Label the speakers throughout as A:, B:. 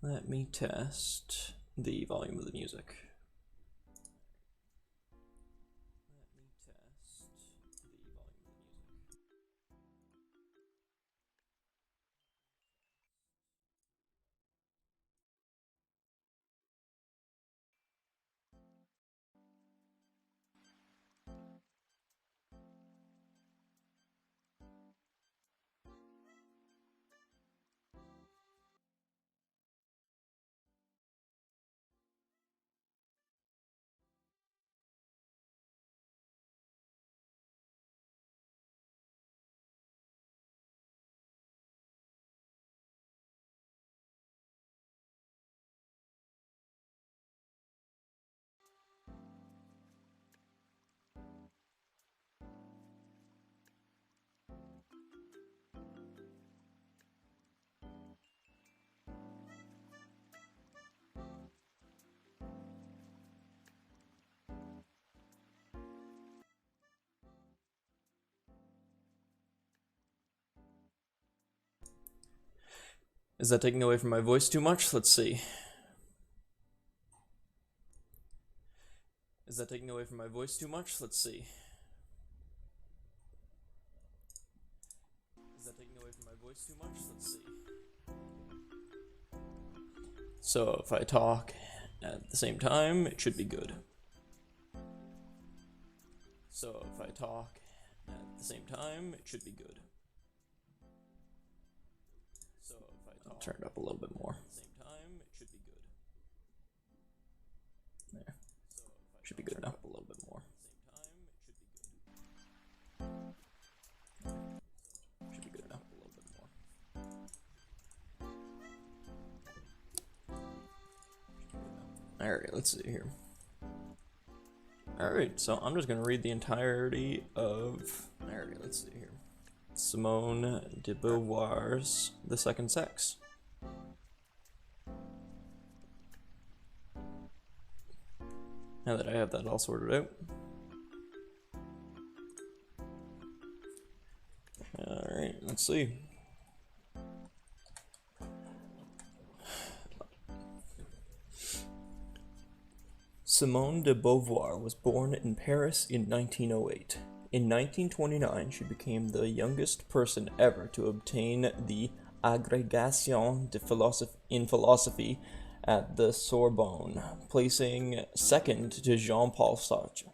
A: Let me test the volume of the music. Is that taking away from my voice too much? Let's see. Is that taking away from my voice too much? Let's see. Is that taking away from my voice too much? Let's see. So if I talk at the same time, it should be good. So if I talk at the same time, it should be good. So if I talk, I'll turn it up a little bit more. At the same time, it should be good. There. Should be good enough. A little bit more. Should be good enough. A little bit more. Alright, let's see here. Alright, so I'm just gonna read the entirety of. Alright, let's see here. Simone de Beauvoir's The Second Sex. Now that I have that all sorted out. Alright, let's see. Simone de Beauvoir was born in Paris in 1908. In 1929, she became the youngest person ever to obtain the Agrégation in philosophy at the Sorbonne, placing second to Jean-Paul Sartre.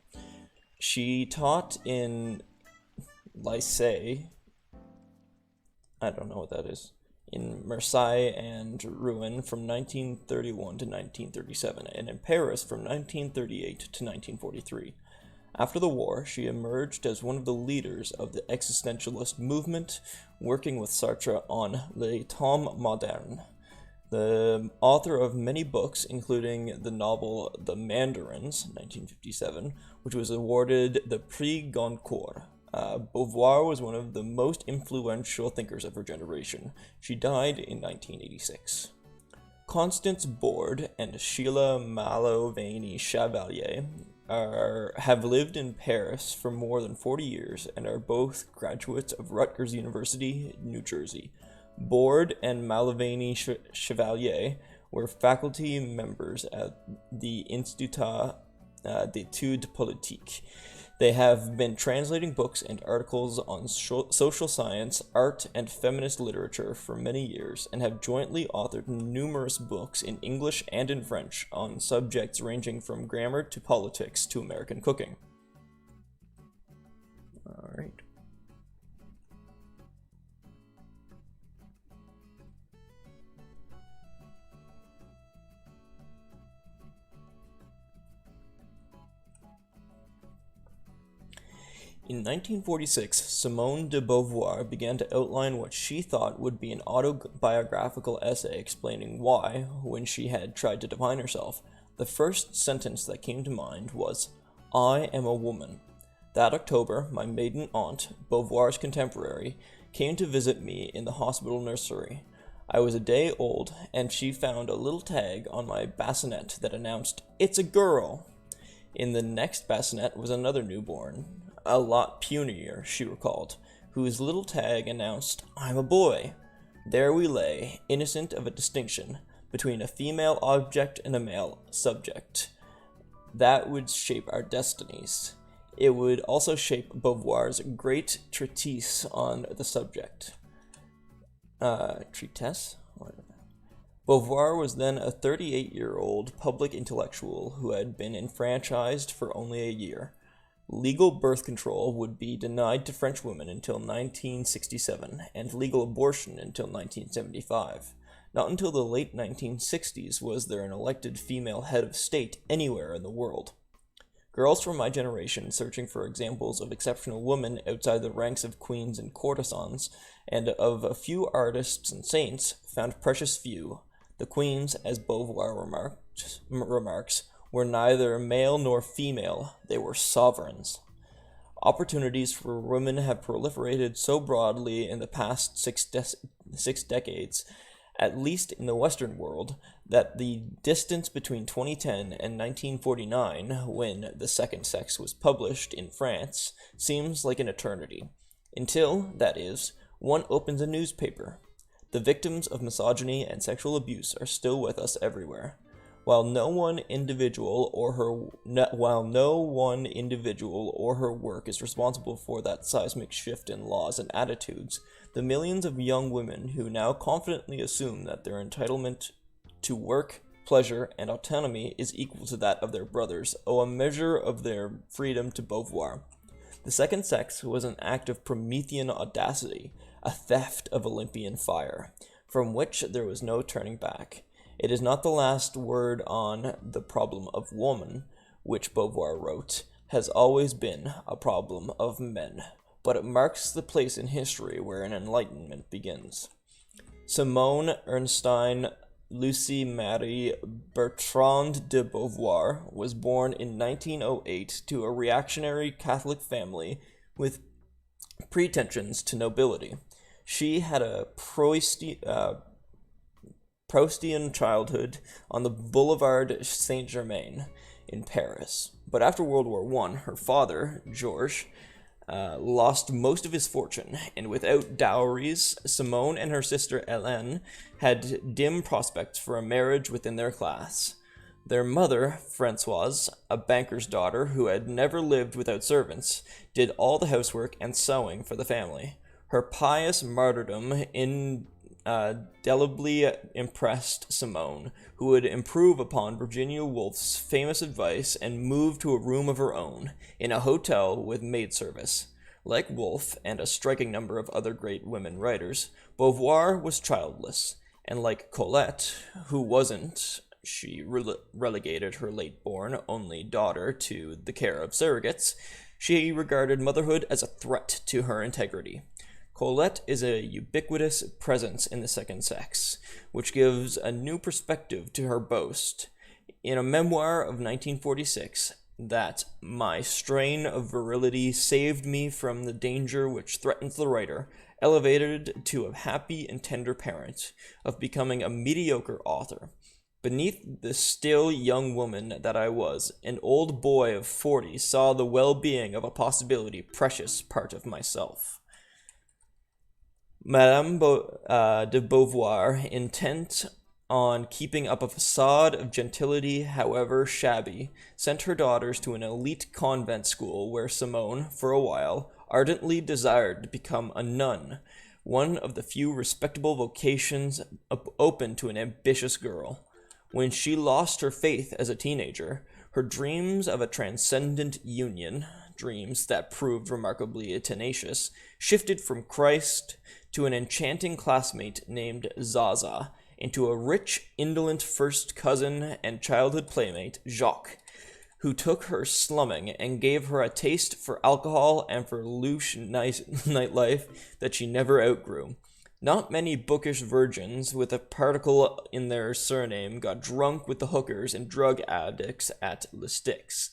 A: She taught in Lycée, I don't know what that is, in Marseille and Rouen from 1931 to 1937, and in Paris from 1938 to 1943. After the war, she emerged as one of the leaders of the existentialist movement, working with Sartre on Le Temps Moderne. The author of many books, including the novel The Mandarins, 1957, which was awarded the Prix Goncourt. Beauvoir was one of the most influential thinkers of her generation. She died in 1986. Constance Borde and Sheila Malovany Chevalier have lived in Paris for more than 40 years and are both graduates of Rutgers University, New Jersey. Borde and Malovany Chevalier were faculty members at the Institut d'études politiques. They have been translating books and articles on social science, art, and feminist literature for many years, and have jointly authored numerous books in English and in French on subjects ranging from grammar to politics to American cooking. All right. In 1946, Simone de Beauvoir began to outline what she thought would be an autobiographical essay explaining why, when she had tried to define herself, the first sentence that came to mind was, "I am a woman." That October, my maiden aunt, Beauvoir's contemporary, came to visit me in the hospital nursery. I was a day old, and she found a little tag on my bassinet that announced, "It's a girl." In the next bassinet was another newborn, a lot punier, she recalled, whose little tag announced, "I'm a boy." There we lay, innocent of a distinction, between a female object and a male subject. That would shape our destinies. It would also shape Beauvoir's great treatise on the subject. Treatise? Beauvoir was then a 38-year-old public intellectual who had been enfranchised for only a year. Legal birth control would be denied to French women until 1967, and legal abortion until 1975. Not until the late 1960s was there an elected female head of state anywhere in the world. Girls from my generation searching for examples of exceptional women outside the ranks of queens and courtesans, and of a few artists and saints, found precious few. The queens, as Beauvoir remarks, were neither male nor female, they were sovereigns. Opportunities for women have proliferated so broadly in the past six decades, at least in the Western world, that the distance between 2010 and 1949, when The Second Sex was published in France, seems like an eternity. Until, that is, one opens a newspaper. The victims of misogyny and sexual abuse are still with us everywhere. While no one individual or her work is responsible for that seismic shift in laws and attitudes, the millions of young women who now confidently assume that their entitlement to work, pleasure, and autonomy is equal to that of their brothers owe a measure of their freedom to Beauvoir. The Second Sex was an act of Promethean audacity, a theft of Olympian fire, from which there was no turning back. It is not the last word on the problem of woman, which Beauvoir wrote, has always been a problem of men, but it marks the place in history where an enlightenment begins. Simone Ernestine Lucie Marie Bertrande de Beauvoir was born in 1908 to a reactionary Catholic family with pretensions to nobility. She had a Proustian childhood on the Boulevard Saint-Germain in Paris. But after World War I, her father, Georges, lost most of his fortune, and without dowries, Simone and her sister Hélène had dim prospects for a marriage within their class. Their mother, Françoise, a banker's daughter who had never lived without servants, did all the housework and sewing for the family. Her pious martyrdom indelibly impressed Simone, who would improve upon Virginia Woolf's famous advice and move to a room of her own, in a hotel with maid service. Like Woolf, and a striking number of other great women writers, Beauvoir was childless, and like Colette, who wasn't, she relegated her late-born only daughter to the care of surrogates. She regarded motherhood as a threat to her integrity. Colette is a ubiquitous presence in The Second Sex, which gives a new perspective to her boast. In a memoir of 1946, that my strain of virility saved me from the danger which threatens the writer, elevated to a happy and tender parent, of becoming a mediocre author. Beneath the still young woman that I was, an old boy of 40 saw the well-being of a possibility precious part of myself. Madame de Beauvoir, intent on keeping up a facade of gentility, however shabby, sent her daughters to an elite convent school where Simone, for a while, ardently desired to become a nun, one of the few respectable vocations open to an ambitious girl. When she lost her faith as a teenager, her dreams of a transcendent union, dreams that proved remarkably tenacious, shifted from Christ to an enchanting classmate named Zaza, into a rich, indolent first cousin and childhood playmate, Jacques, who took her slumming and gave her a taste for alcohol and for louche nightlife that she never outgrew. Not many bookish virgins with a particle in their surname got drunk with the hookers and drug addicts at Le Styx.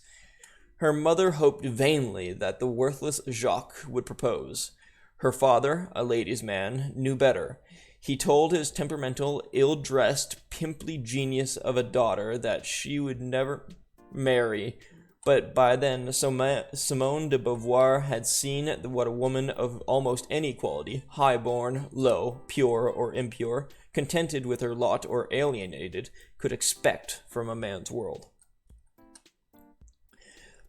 A: Her mother hoped vainly that the worthless Jacques would propose. Her father, a ladies' man, knew better. He told his temperamental, ill-dressed, pimply genius of a daughter that she would never marry But by then, Simone de Beauvoir had seen what a woman of almost any quality, high-born, low, pure or impure, contented with her lot or alienated, could expect from a man's world.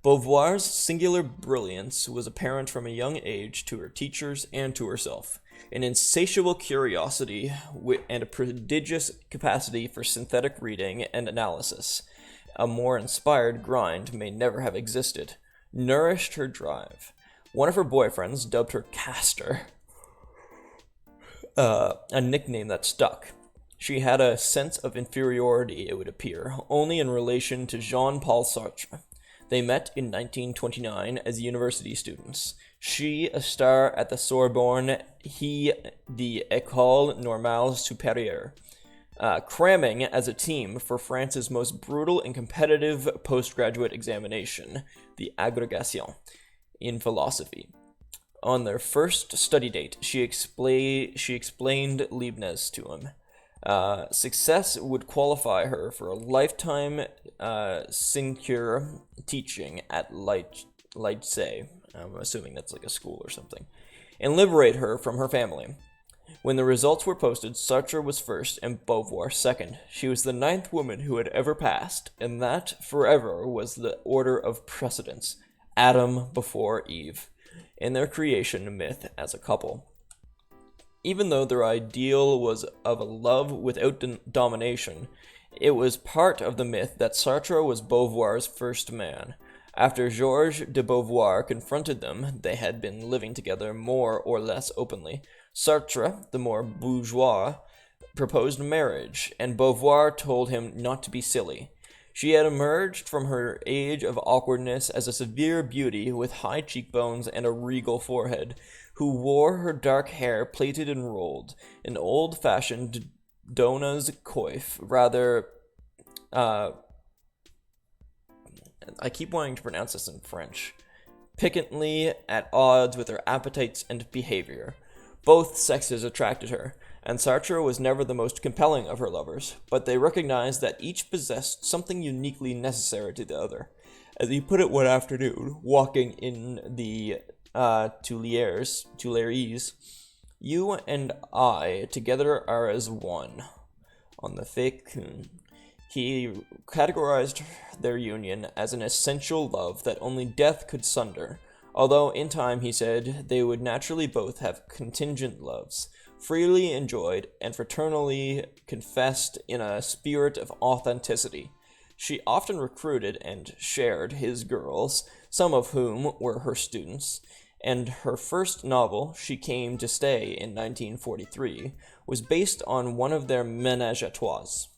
A: Beauvoir's singular brilliance was apparent from a young age to her teachers and to herself. An insatiable curiosity and a prodigious capacity for synthetic reading and analysis, a more inspired grind may never have existed, nourished her drive. One of her boyfriends dubbed her Castor, a nickname that stuck. She had a sense of inferiority, it would appear, only in relation to Jean-Paul Sartre. They met in 1929 as university students. She, a star at the Sorbonne, he, the École Normale Supérieure, cramming as a team for France's most brutal and competitive postgraduate examination, the agrégation, in philosophy. On their first study date, she explained Leibniz to him. Success would qualify her for a lifetime sinecure teaching at Leipzig, I'm assuming that's like a school or something, and liberate her from her family. When the results were posted, Sartre was first and Beauvoir second. She was the 9th woman who had ever passed, and that forever was the order of precedence, Adam before Eve, in their creation myth as a couple. Even though their ideal was of a love without domination, it was part of the myth that Sartre was Beauvoir's first man. After Georges de Beauvoir confronted them, they had been living together more or less openly. Sartre, the more bourgeois, proposed marriage, and Beauvoir told him not to be silly. She had emerged from her age of awkwardness as a severe beauty with high cheekbones and a regal forehead, who wore her dark hair plaited and rolled, an old-fashioned Donna's coif, rather, I keep wanting to pronounce this in French, piquantly at odds with her appetites and behavior. Both sexes attracted her, and Sartre was never the most compelling of her lovers, but they recognized that each possessed something uniquely necessary to the other. As he put it one afternoon, walking in the Tuileries, "You and I together are as one." On the Fécund, he categorized their union as an essential love that only death could sunder, although in time, he said, they would naturally both have contingent loves, freely enjoyed and fraternally confessed in a spirit of authenticity. She often recruited and shared his girls, some of whom were her students, and her first novel, She Came to Stay in 1943, was based on one of their ménage à trois.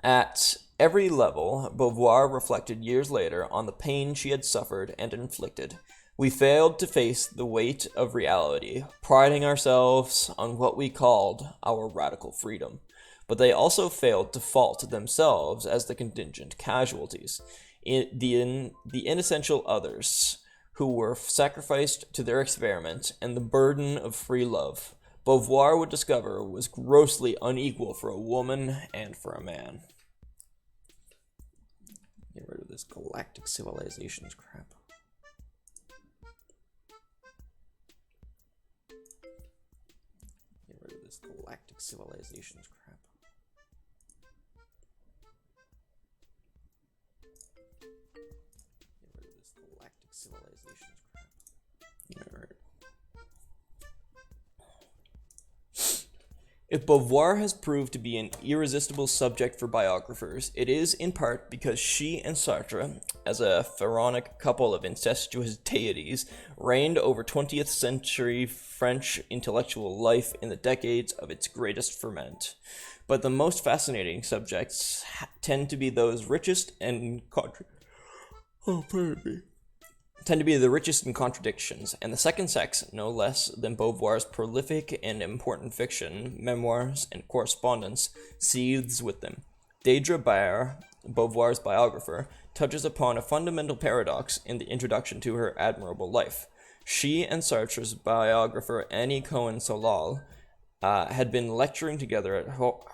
A: At every level, Beauvoir reflected years later on the pain she had suffered and inflicted. We failed to face the weight of reality, priding ourselves on what we called our radical freedom. But they also failed to fault themselves as the contingent casualties, the inessential others, who were sacrificed to their experiment and the burden of free love. Beauvoir would discover was grossly unequal for a woman and for a man. Get rid of this galactic civilizations crap. Get rid of this galactic civilizations crap. Get rid of this galactic civilizations crap. Alright. If Beauvoir has proved to be an irresistible subject for biographers, it is in part because she and Sartre, as a pharaonic couple of incestuous deities, reigned over 20th century French intellectual life in the decades of its greatest ferment. But the most fascinating subjects tend to be those richest and contradictions, and the second sex, no less than Beauvoir's prolific and important fiction, memoirs, and correspondence, seethes with them. Deirdre Baer, Beauvoir's biographer, touches upon a fundamental paradox in the introduction to her admirable life. She and Sartre's biographer Annie Cohen-Solal had been lecturing together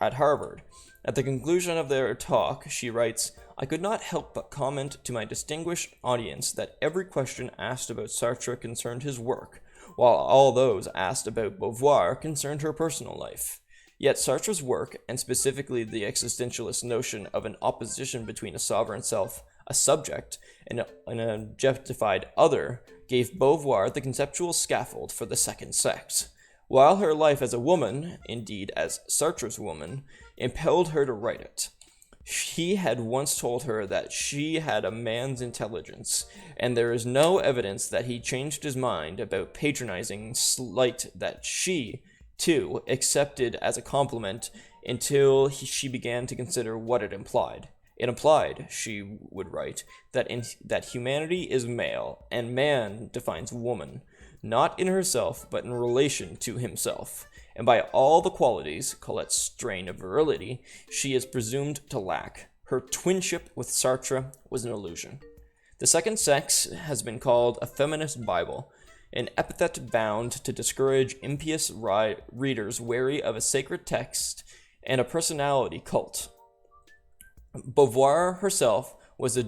A: at Harvard. At the conclusion of their talk, she writes, I could not help but comment to my distinguished audience that every question asked about Sartre concerned his work, while all those asked about Beauvoir concerned her personal life. Yet Sartre's work, and specifically the existentialist notion of an opposition between a sovereign self, a subject, and an objectified other, gave Beauvoir the conceptual scaffold for the second sex. While her life as a woman, indeed as Sartre's woman, impelled her to write it. He had once told her that she had a man's intelligence, and there is no evidence that he changed his mind about patronizing slight that she, too, accepted as a compliment until she began to consider what it implied. It implied, she would write, that humanity is male, and man defines woman, not in herself, but in relation to himself. And by all the qualities, call it strain of virility, she is presumed to lack. Her twinship with Sartre was an illusion. The second sex has been called a feminist Bible, an epithet bound to discourage impious readers wary of a sacred text and a personality cult. Beauvoir herself was as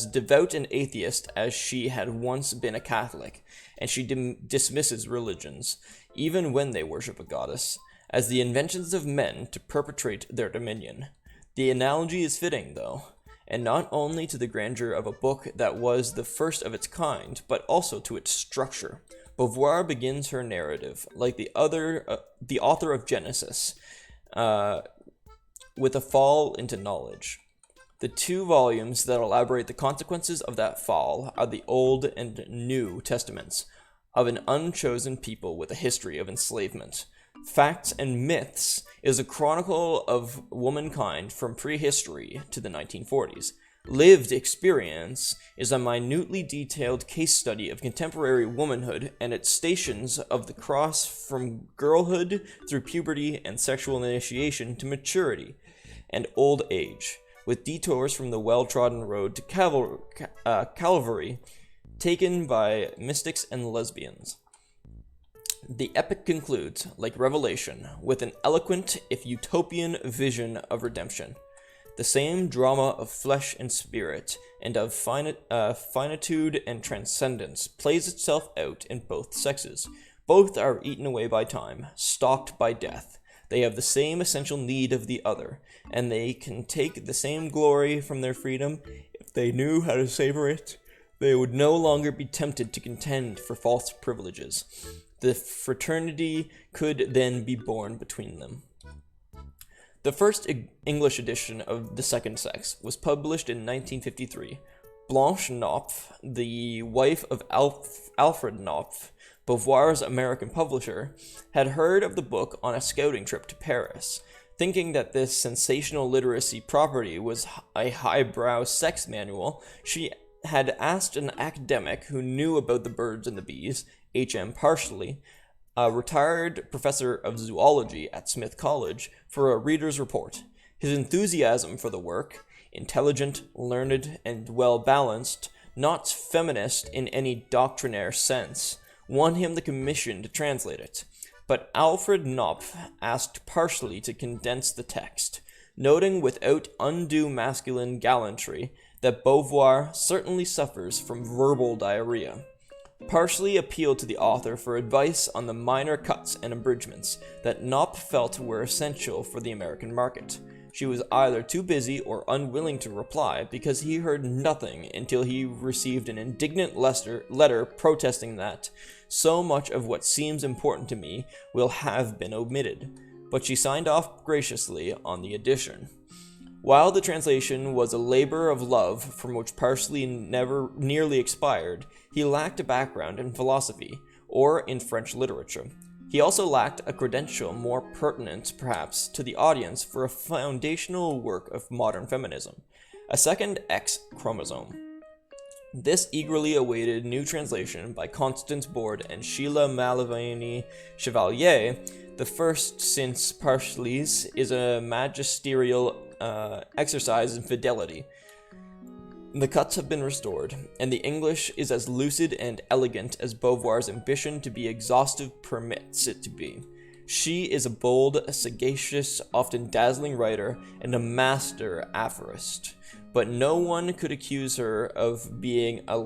A: devout an atheist as she had once been a Catholic, and she dismisses religions, even when they worship a goddess, as the inventions of men to perpetrate their dominion. The analogy is fitting, though, and not only to the grandeur of a book that was the first of its kind, but also to its structure. Beauvoir begins her narrative, like the author of Genesis, with a fall into knowledge. The two volumes that elaborate the consequences of that fall are the Old and New Testaments of an unchosen people with a history of enslavement. Facts and Myths is a chronicle of womankind from prehistory to the 1940s. Lived Experience is a minutely detailed case study of contemporary womanhood and its stations of the cross from girlhood through puberty and sexual initiation to maturity and old age, with detours from the well-trodden road to Calvary taken by mystics and lesbians. The epic concludes, like Revelation, with an eloquent, if utopian, vision of redemption. The same drama of flesh and spirit, and of finitude and transcendence, plays itself out in both sexes. Both are eaten away by time, stalked by death. They have the same essential need of the other, and they can take the same glory from their freedom. If they knew how to savor it, they would no longer be tempted to contend for false privileges. The fraternity could then be born between them. The first English edition of The Second Sex was published in 1953. Blanche Knopf, the wife of Alfred Knopf, Beauvoir's American publisher, had heard of the book on a scouting trip to Paris. Thinking that this sensational literacy property was a highbrow sex manual, she had asked an academic who knew about the birds and the bees, H.M. Parsley, a retired professor of zoology at Smith College, for a reader's report. His enthusiasm for the work, intelligent, learned, and well-balanced, not feminist in any doctrinaire sense, won him the commission to translate it. But Alfred Knopf asked Parsley to condense the text, noting without undue masculine gallantry that Beauvoir certainly suffers from verbal diarrhea. Parsley appealed to the author for advice on the minor cuts and abridgments that Knopf felt were essential for the American market. She was either too busy or unwilling to reply because he heard nothing until he received an indignant letter protesting that so much of what seems important to me will have been omitted, but she signed off graciously on the edition. While the translation was a labor of love from which Parsley never nearly expired, he lacked a background in philosophy or in French literature. He also lacked a credential more pertinent, perhaps, to the audience for a foundational work of modern feminism, a second X chromosome. This eagerly awaited new translation by Constance Board and Sheila Malavany Chevalier, the first since Parsley's, is a magisterial exercise in fidelity. The cuts have been restored, and the English is as lucid and elegant as Beauvoir's ambition to be exhaustive permits it to be. She is a bold, sagacious, often dazzling writer and a master aphorist, but no one could accuse her of being a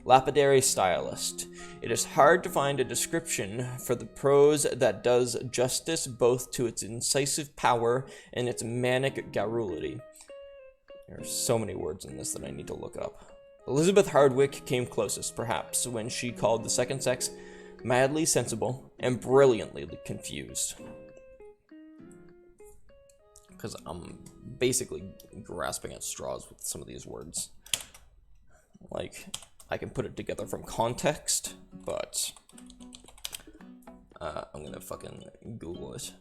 A: lapidary stylist. It is hard to find a description for the prose that does justice both to its incisive power and its manic garrulity. There are so many words in this that I need to look up. Elizabeth Hardwick came closest, perhaps, when she called the second sex madly sensible and brilliantly confused. Because I'm basically grasping at straws with some of these words. Like, I can put it together from context, but I'm gonna fucking Google it.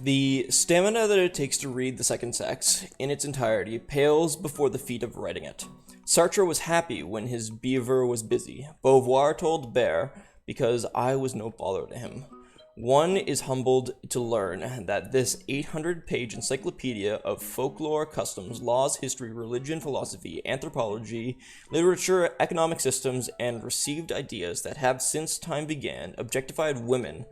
A: The stamina that it takes to read The Second Sex in its entirety pales before the feat of writing it. Sartre was happy when his beaver was busy. Beauvoir told Bear, because I was no bother to him. One is humbled to learn that this 800-page encyclopedia of folklore, customs, laws, history, religion, philosophy, anthropology, literature, economic systems, and received ideas that have since time began objectified women,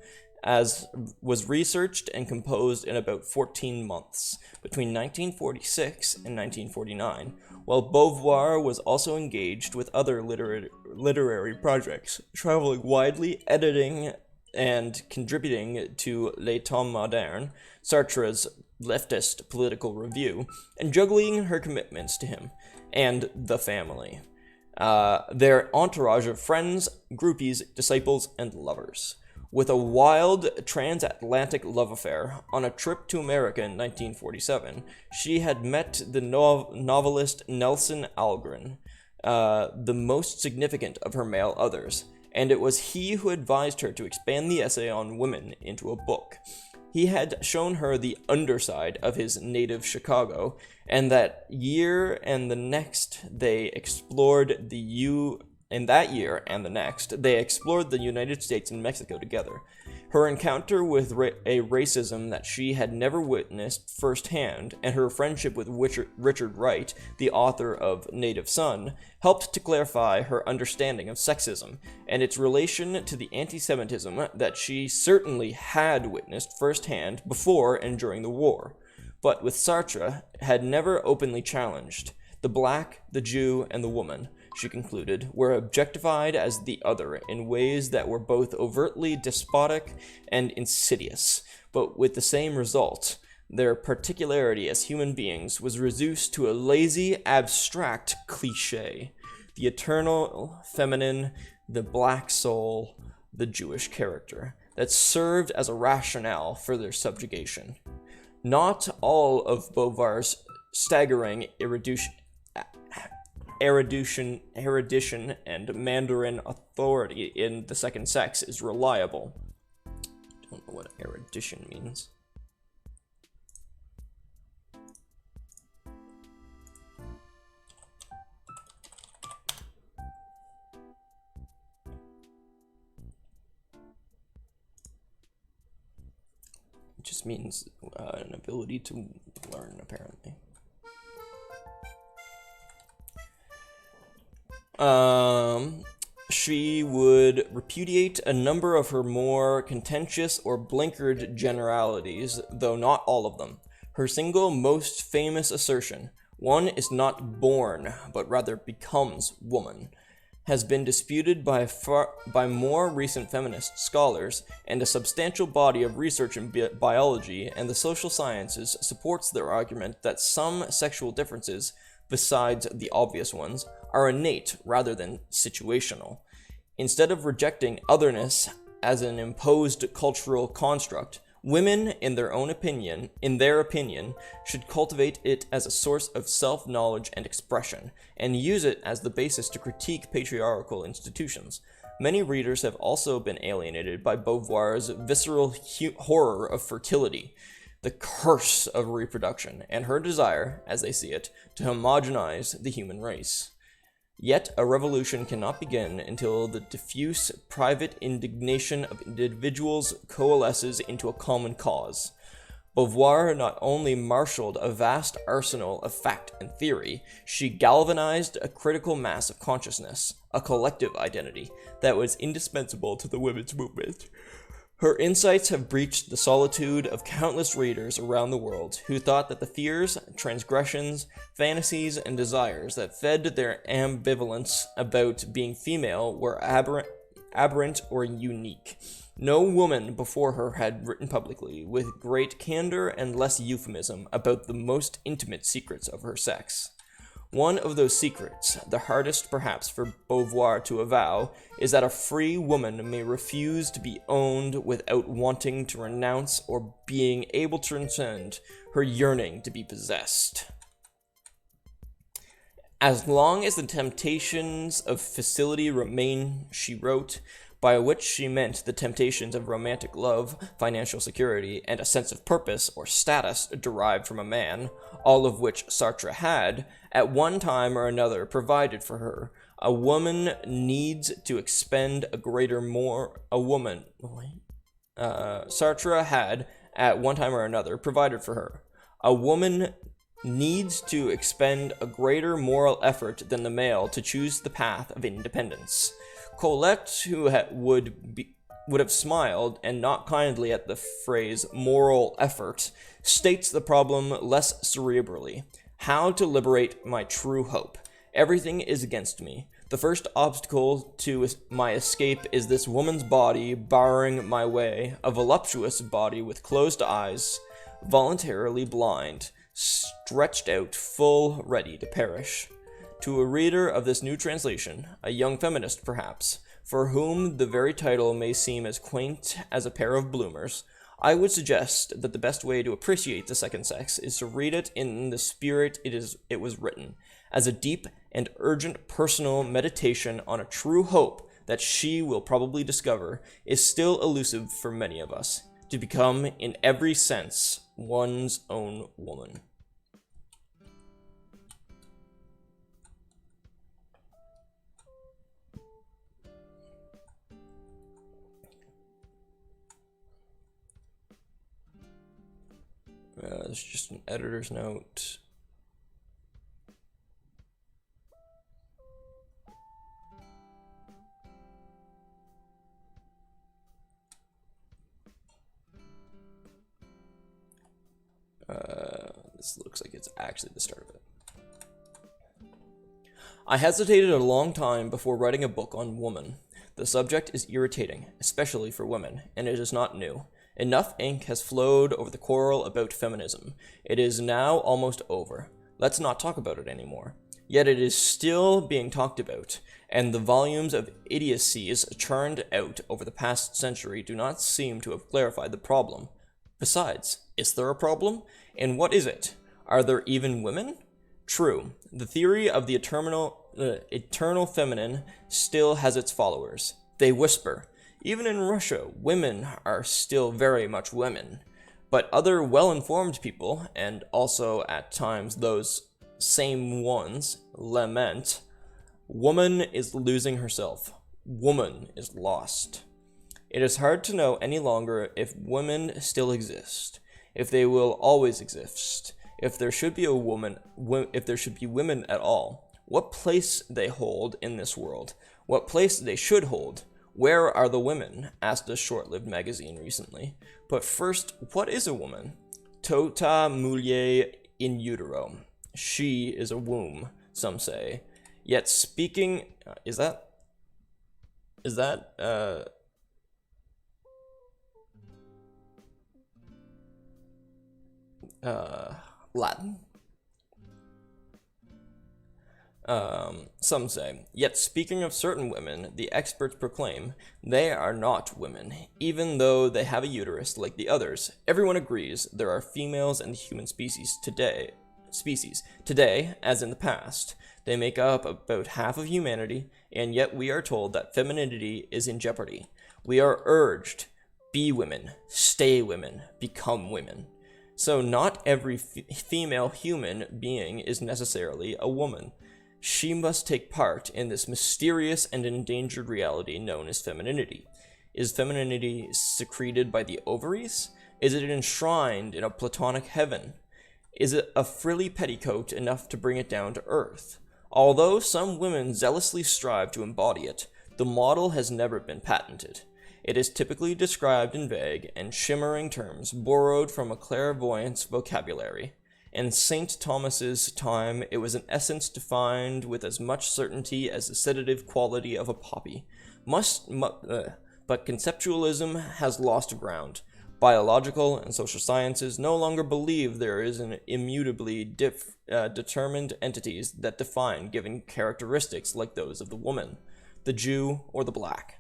A: as was researched and composed in about 14 months, between 1946 and 1949, while Beauvoir was also engaged with other literary projects, traveling widely, editing and contributing to Les Temps Modernes, Sartre's leftist political review, and juggling her commitments to him and the family, their entourage of friends, groupies, disciples, and lovers. With a wild transatlantic love affair on a trip to America in 1947, she had met the novelist Nelson Algren, the most significant of her male others, and it was he who advised her to expand the essay on women into a book. He had shown her the underside of his native Chicago, and that year and the next they explored the United States and Mexico together. Her encounter with a racism that she had never witnessed firsthand, and her friendship with Richard Wright, the author of Native Son, helped to clarify her understanding of sexism and its relation to the anti-Semitism that she certainly had witnessed firsthand before and during the war, but with Sartre had never openly challenged. The black, the Jew, and the woman, she concluded, were objectified as the other in ways that were both overtly despotic and insidious, but with the same result. Their particularity as human beings was reduced to a lazy, abstract cliché: the eternal feminine, the black soul, the Jewish character, that served as a rationale for their subjugation. Not all of Beauvoir's staggering erudition and Mandarin authority in The Second Sex is reliable. Don't know what erudition means. It just means an ability to learn, apparently. She would repudiate a number of her more contentious or blinkered generalities, though not all of them. Her single most famous assertion, "one is not born, but rather becomes woman," has been disputed by more recent feminist scholars, and a substantial body of research in biology and the social sciences supports their argument that some sexual differences, besides the obvious ones, are innate rather than situational. Instead of rejecting otherness as an imposed cultural construct, women, in their opinion, should cultivate it as a source of self-knowledge and expression, and use it as the basis to critique patriarchal institutions. Many readers have also been alienated by Beauvoir's visceral horror of fertility, the curse of reproduction, and her desire, as they see it, to homogenize the human race. Yet a revolution cannot begin until the diffuse private indignation of individuals coalesces into a common cause. Beauvoir not only marshaled a vast arsenal of fact and theory, she galvanized a critical mass of consciousness, a collective identity, that was indispensable to the women's movement. Her insights have breached the solitude of countless readers around the world who thought that the fears, transgressions, fantasies, and desires that fed their ambivalence about being female were aberrant or unique. No woman before her had written publicly, with great candor and less euphemism, about the most intimate secrets of her sex. One of those secrets, the hardest perhaps for Beauvoir to avow, is that a free woman may refuse to be owned without wanting to renounce or being able to transcend her yearning to be possessed. As long as the temptations of facility remain, she wrote, by which she meant the temptations of romantic love, financial security, and a sense of purpose or status derived from a man, all of which Sartre had, at one time or another, provided for her. A woman needs to expend a greater more... Sartre had, at one time or another, provided for her. A woman needs to expend a greater moral effort than the male to choose the path of independence. Colette, who would have smiled, and not kindly, at the phrase moral effort, states the problem less cerebrally. How to liberate my true hope? Everything is against me. The first obstacle to my escape is this woman's body barring my way, a voluptuous body with closed eyes, voluntarily blind, stretched out, full, ready to perish. To a reader of this new translation, a young feminist perhaps, for whom the very title may seem as quaint as a pair of bloomers, I would suggest that the best way to appreciate the second sex is to read it in the spirit it was written, as a deep and urgent personal meditation on a true hope that she will probably discover is still elusive for many of us, to become, in every sense, one's own woman. It's just an editor's note. This looks like it's actually the start of it. I hesitated a long time before writing a book on woman. The subject is irritating, especially for women, and it is not new. Enough ink has flowed over the quarrel about feminism. It is now almost over. Let's not talk about it anymore. Yet it is still being talked about, and the volumes of idiocies churned out over the past century do not seem to have clarified the problem. Besides, is there a problem? And what is it? Are there even women? True, the theory of the eternal feminine still has its followers. They whisper. Even in Russia, women are still very much women. But other well-informed people, and also at times those same ones, lament, woman is losing herself. Woman is lost. It is hard to know any longer if women still exist, if they will always exist, if there should be women at all, what place they hold in this world, what place they should hold. Where are the women? Asked a short-lived magazine recently. But first, what is a woman? Tota mulier in utero. She is a womb, some say. Yet speaking, is that Latin? Some say. Yet speaking of certain women, the experts proclaim they are not women, even though they have a uterus like the others. Everyone agrees there are females in the human species today, as in the past. They make up about half of humanity, and yet we are told that femininity is in jeopardy. We are urged, be women, stay women, become women. So not every female human being is necessarily a woman. She must take part in this mysterious and endangered reality known as femininity. Is femininity secreted by the ovaries? Is it enshrined in a platonic heaven? Is it a frilly petticoat enough to bring it down to earth? Although some women zealously strive to embody it, the model has never been patented. It is typically described in vague and shimmering terms borrowed from a clairvoyant's vocabulary. In St. Thomas's time, it was in essence defined with as much certainty as the sedative quality of a poppy. But conceptualism has lost ground. Biological and social sciences no longer believe there is an immutably determined entities that define given characteristics like those of the woman, the Jew, or the black.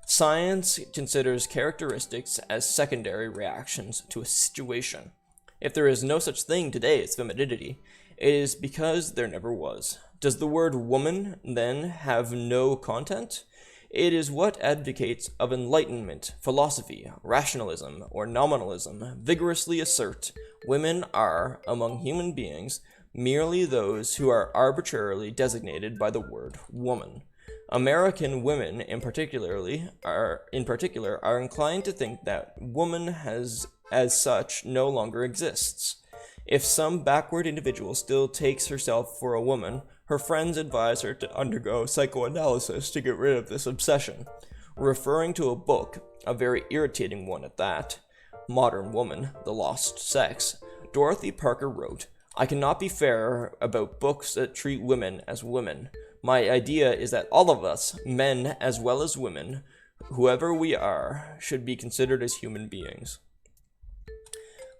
A: Science considers characteristics as secondary reactions to a situation. If there is no such thing today as femininity, it is because there never was. Does the word woman, then, have no content? It is what advocates of enlightenment, philosophy, rationalism, or nominalism vigorously assert women are, among human beings, merely those who are arbitrarily designated by the word woman. American women in particular are inclined to think that woman as such no longer exists. If some backward individual still takes herself for a woman, her friends advise her to undergo psychoanalysis to get rid of this obsession. Referring to a book, a very irritating one at that, Modern Woman, The Lost Sex, Dorothy Parker wrote, "I cannot be fair about books that treat women as women. My idea is that all of us, men as well as women, whoever we are, should be considered as human beings."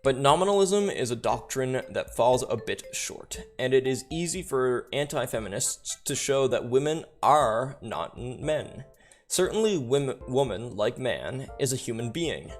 A: But nominalism is a doctrine that falls a bit short, and it is easy for anti-feminists to show that women are not men. Certainly woman, like man, is a human being,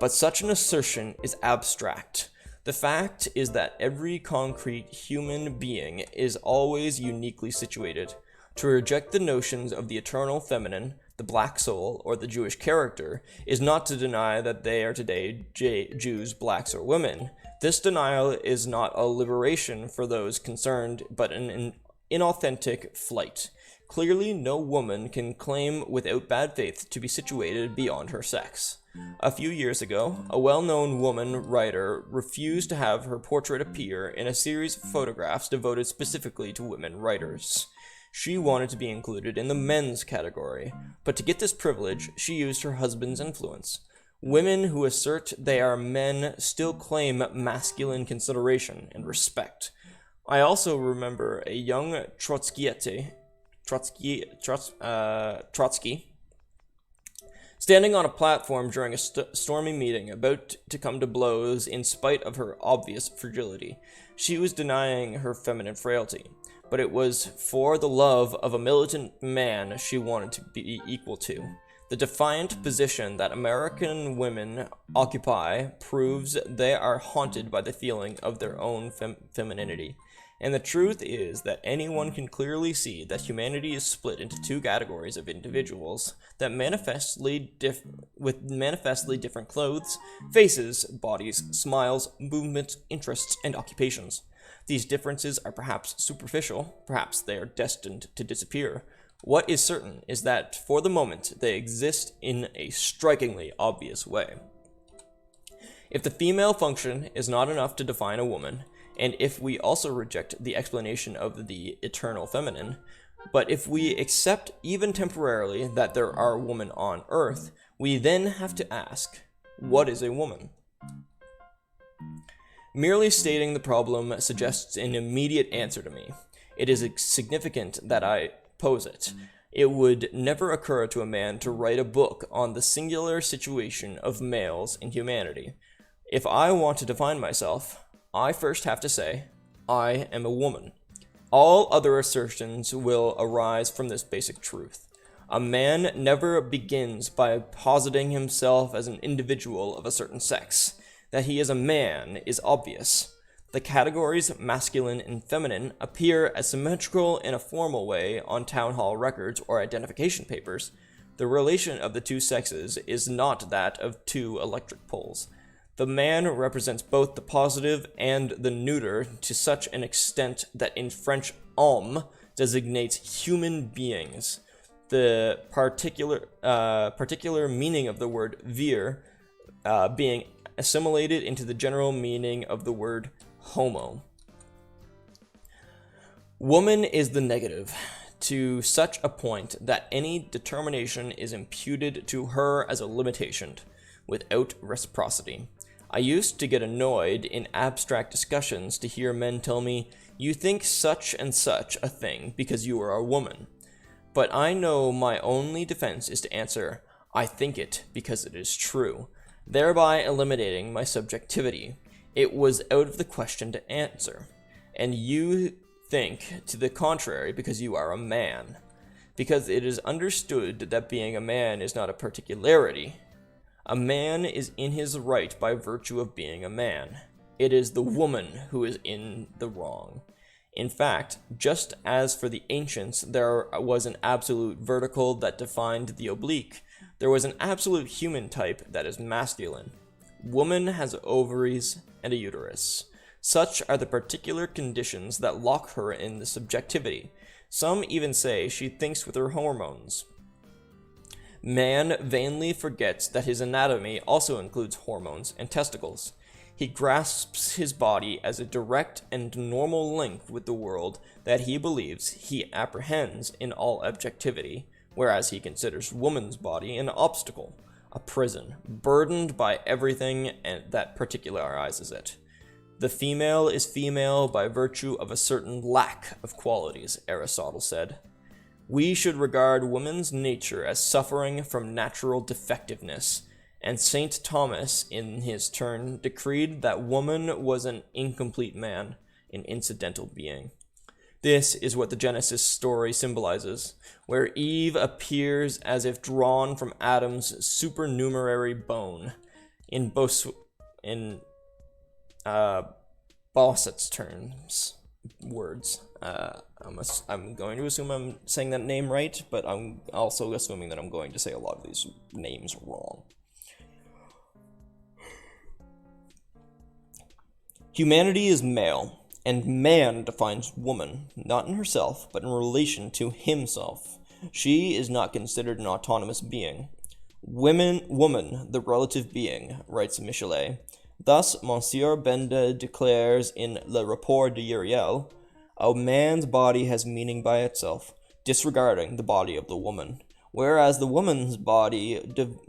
A: but such an assertion is abstract. The fact is that every concrete human being is always uniquely situated. To reject the notions of the eternal feminine, the black soul, or the Jewish character is not to deny that they are today Jews, blacks, or women. This denial is not a liberation for those concerned, but an inauthentic flight. Clearly, no woman can claim without bad faith to be situated beyond her sex. A few years ago, a well-known woman writer refused to have her portrait appear in a series of photographs devoted specifically to women writers. She wanted to be included in the men's category, but to get this privilege, she used her husband's influence. Women who assert they are men still claim masculine consideration and respect. I also remember a young Trotsky, standing on a platform during a stormy meeting, about to come to blows in spite of her obvious fragility. She was denying her feminine frailty, but it was for the love of a militant man she wanted to be equal to. The defiant position that American women occupy proves they are haunted by the feeling of their own femininity. And the truth is that anyone can clearly see that humanity is split into two categories of individuals that with manifestly different clothes, faces, bodies, smiles, movements, interests, and occupations. These differences are perhaps superficial, perhaps they are destined to disappear. What is certain is that, for the moment, they exist in a strikingly obvious way. If the female function is not enough to define a woman, and if we also reject the explanation of the eternal feminine, but if we accept even temporarily that there are women on Earth, we then have to ask, what is a woman? Merely stating the problem suggests an immediate answer to me. It is significant that I pose it. It would never occur to a man to write a book on the singular situation of males in humanity. If I want to define myself, I first have to say, I am a woman. All other assertions will arise from this basic truth. A man never begins by positing himself as an individual of a certain sex. That he is a man is obvious. The categories masculine and feminine appear as symmetrical in a formal way on town hall records or identification papers. The relation of the two sexes is not that of two electric poles. The man represents both the positive and the neuter to such an extent that in French, homme designates human beings. The particular meaning of the word vir being assimilated into the general meaning of the word homo. Woman is the negative, to such a point that any determination is imputed to her as a limitation, without reciprocity. I used to get annoyed in abstract discussions to hear men tell me, "You think such and such a thing because you are a woman." But I know my only defense is to answer, "I think it because it is true," thereby eliminating my subjectivity. It was out of the question to answer. And you think to the contrary because you are a man. Because it is understood that being a man is not a particularity. A man is in his right by virtue of being a man. It is the woman who is in the wrong. In fact, just as for the ancients there was an absolute vertical that defined the oblique, there was an absolute human type that is masculine. Woman has ovaries and a uterus. Such are the particular conditions that lock her in the subjectivity. Some even say she thinks with her hormones. Man vainly forgets that his anatomy also includes hormones and testicles. He grasps his body as a direct and normal link with the world that he believes he apprehends in all objectivity, whereas he considers woman's body an obstacle, a prison, burdened by everything that particularizes it. The female is female by virtue of a certain lack of qualities, Aristotle said. We should regard woman's nature as suffering from natural defectiveness, and St. Thomas, in his turn, decreed that woman was an incomplete man, an incidental being. This is what the Genesis story symbolizes, where Eve appears as if drawn from Adam's supernumerary bone. In Bossett's words. I'm going to assume I'm saying that name right, but I'm also assuming that I'm going to say a lot of these names wrong. Humanity is male, and man defines woman, not in herself, but in relation to himself. She is not considered an autonomous being. Woman, the relative being, writes Michelet. Thus, Monsieur Benda declares in Le Rapport de Uriel, a man's body has meaning by itself, disregarding the body of the woman, whereas the woman's body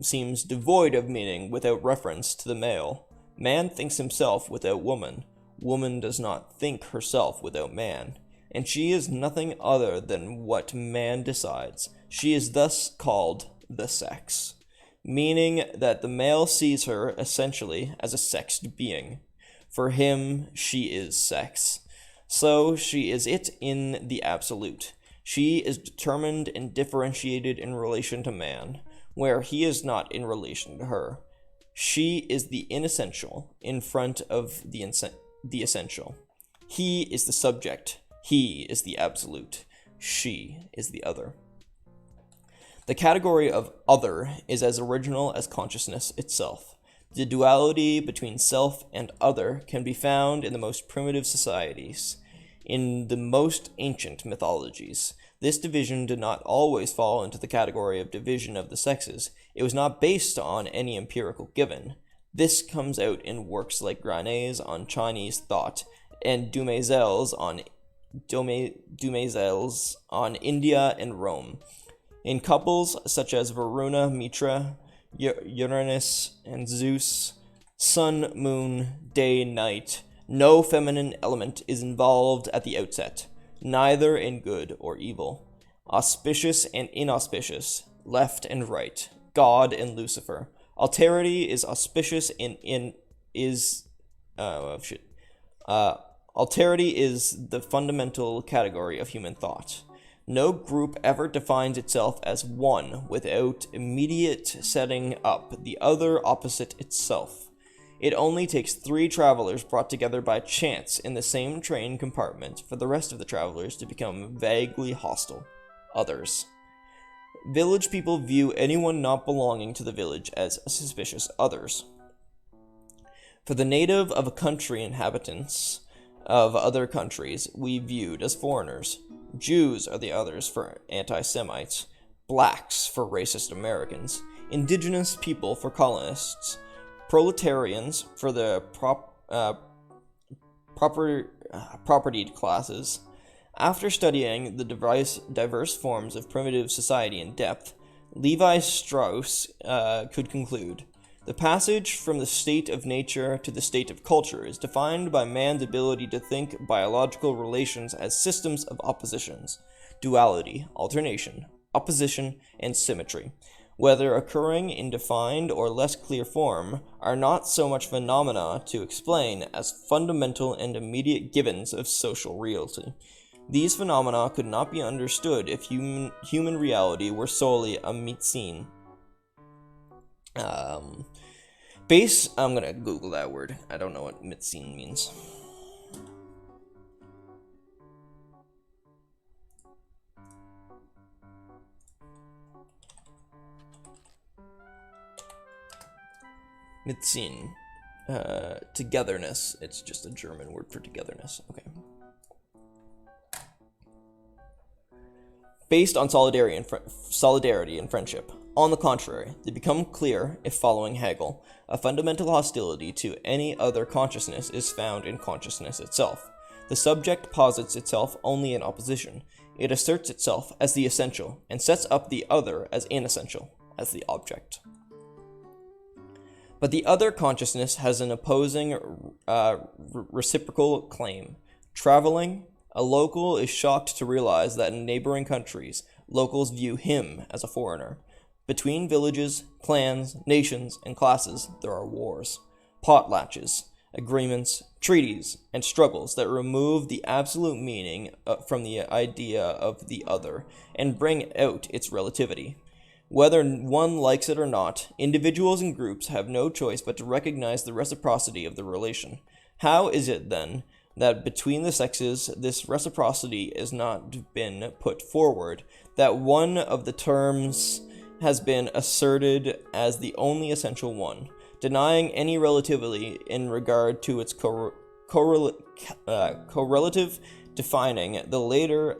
A: seems devoid of meaning without reference to the male. Man thinks himself without woman. Woman does not think herself without man. And she is nothing other than what man decides. She is thus called the sex, meaning that the male sees her essentially as a sexed being. For him, she is sex. So she is it in the absolute. She is determined and differentiated in relation to man, where he is not in relation to her. She is the inessential in front of the essential. He is the subject. He is the absolute. She is the other. The category of other is as original as consciousness itself. The duality between self and other can be found in the most primitive societies, in the most ancient mythologies. This division did not always fall into the category of division of the sexes. It was not based on any empirical given. This comes out in works like Granet's on Chinese thought and Dumézel's on India and Rome. In couples such as Varuna, Mitra, Uranus, and Zeus, sun, moon, day, night, no feminine element is involved at the outset, neither in good or evil. Auspicious and inauspicious, left and right, God and Lucifer. Alterity is auspicious Alterity is the fundamental category of human thought. No group ever defines itself as one without immediate setting up the other opposite itself. It only takes 3 travelers brought together by chance in the same train compartment for the rest of the travelers to become vaguely hostile. Others. Village people view anyone not belonging to the village as suspicious others. For the native of a country, inhabitants of other countries we viewed as foreigners. Jews are the others for anti-Semites, blacks for racist Americans, indigenous people for colonists, proletarians for the propertied classes. After studying the diverse forms of primitive society in depth, Levi Strauss could conclude, the passage from the state of nature to the state of culture is defined by man's ability to think biological relations as systems of oppositions, duality, alternation, opposition, and symmetry, whether occurring in defined or less clear form, are not so much phenomena to explain as fundamental and immediate givens of social reality. These phenomena could not be understood if human reality were solely a mitzvah. I'm gonna Google that word. I don't know what mitzvah means. Mitzin. Togetherness. It's just a German word for togetherness. Okay. Based on solidarity and friendship. On the contrary, they become clear if following Hegel. A fundamental hostility to any other consciousness is found in consciousness itself. The subject posits itself only in opposition. It asserts itself as the essential, and sets up the other as inessential, as the object. But the other consciousness has an opposing reciprocal claim. Traveling, a local is shocked to realize that in neighboring countries, locals view him as a foreigner. Between villages, clans, nations, and classes, there are wars, potlatches, agreements, treaties, and struggles that remove the absolute meaning from the idea of the other and bring out its relativity. Whether one likes it or not, individuals and groups have no choice but to recognize the reciprocity of the relation. How is it, then, that between the sexes this reciprocity has not been put forward, that one of the terms has been asserted as the only essential one, denying any relativity in regard to its correlative, defining the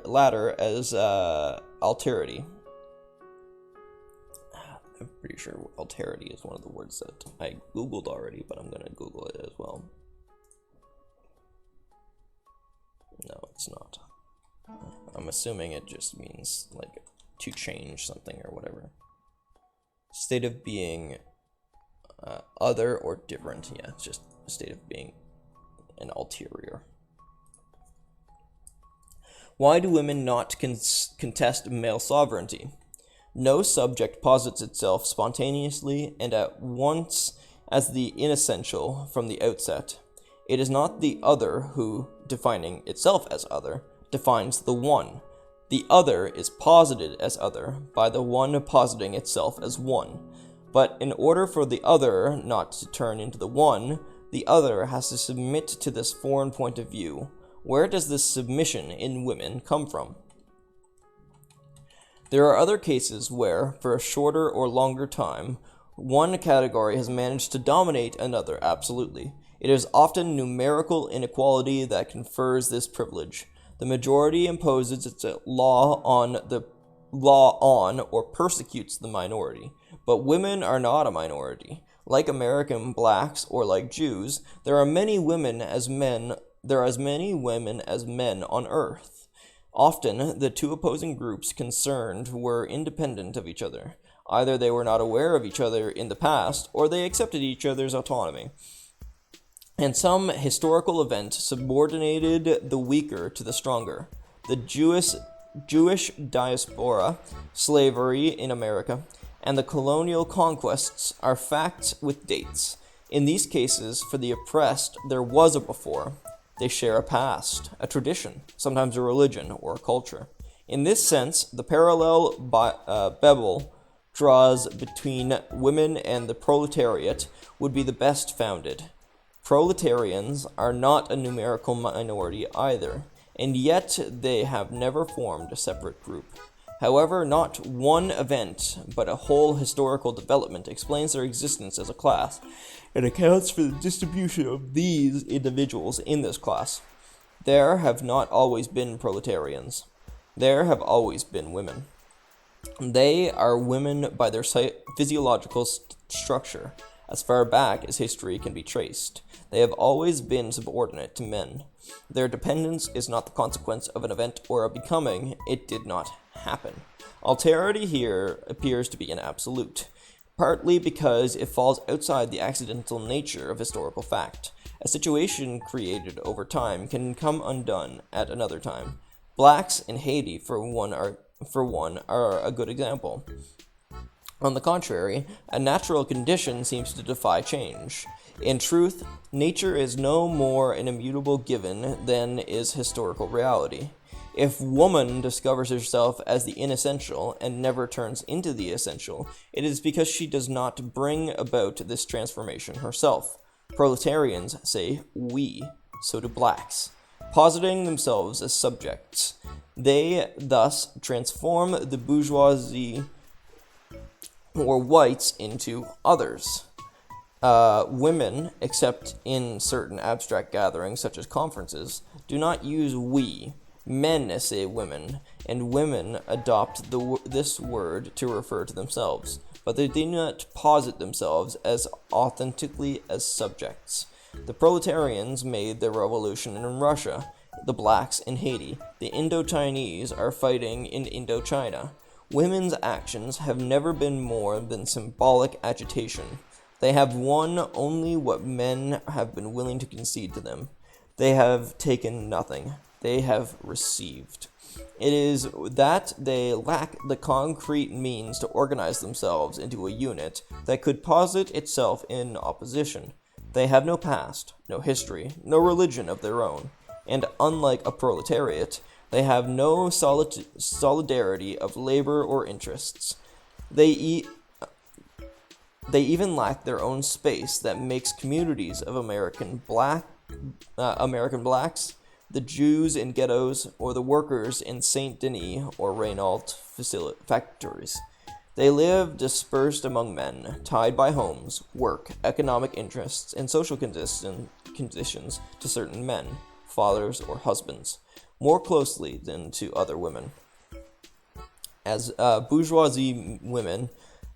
A: latter as alterity? I'm pretty sure alterity is one of the words that I googled already, but I'm going to Google it as well. No, it's not. I'm assuming it just means, like, to change something or whatever. State of being other or different. Yeah, it's just a state of being an ulterior. Why do women not contest male sovereignty? No subject posits itself spontaneously and at once as the inessential from the outset. It is not the other who, defining itself as other, defines the one. The other is posited as other by the one positing itself as one. But in order for the other not to turn into the one, the other has to submit to this foreign point of view. Where does this submission in women come from? There are other cases where, for a shorter or longer time, one category has managed to dominate another absolutely. It is often numerical inequality that confers this privilege. The majority imposes its law on or persecutes the minority. But women are not a minority. Like American blacks or like Jews, there are as many women as men on earth. Often, the two opposing groups concerned were independent of each other. Either they were not aware of each other in the past, or they accepted each other's autonomy. And some historical event subordinated the weaker to the stronger. The Jewish diaspora, slavery in America, and the colonial conquests are facts with dates. In these cases, for the oppressed, there was a before. They share a past, a tradition, sometimes a religion or a culture. In this sense, the parallel Bebel draws between women and the proletariat would be the best founded. Proletarians are not a numerical minority either, and yet they have never formed a separate group. However, not one event, but a whole historical development explains their existence as a class, and accounts for the distribution of these individuals in this class. There have not always been proletarians. There have always been women. They are women by their physiological structure, as far back as history can be traced. They have always been subordinate to men. Their dependence is not the consequence of an event or a becoming. It did not happen. Alterity here appears to be an absolute, partly because it falls outside the accidental nature of historical fact. A situation created over time can come undone at another time. Blacks in Haiti, for one, are a good example. On the contrary, a natural condition seems to defy change. In truth, nature is no more an immutable given than is historical reality. If woman discovers herself as the inessential and never turns into the essential, it is because she does not bring about this transformation herself. Proletarians say we, so do blacks, positing themselves as subjects. They thus transform the bourgeoisie or whites into others. Women, except in certain abstract gatherings such as conferences, do not use we. Men say women, and women adopt this word to refer to themselves, but they do not posit themselves as authentically as subjects. The proletarians made their revolution in Russia, the blacks in Haiti, the Indo-Chinese are fighting in Indochina. Women's actions have never been more than symbolic agitation. They have won only what men have been willing to concede to them. They have taken nothing. They have received. It is that they lack the concrete means to organize themselves into a unit that could posit itself in opposition. They have no past, no history, no religion of their own, and unlike a proletariat, they have no solidarity of labor or interests. They even lack their own space that makes communities of American blacks, the Jews in ghettos, or the workers in Saint Denis or Renault factories. They live dispersed among men, tied by homes, work, economic interests, and social conditions to certain men, fathers or husbands, more closely than to other women. As bourgeoisie women,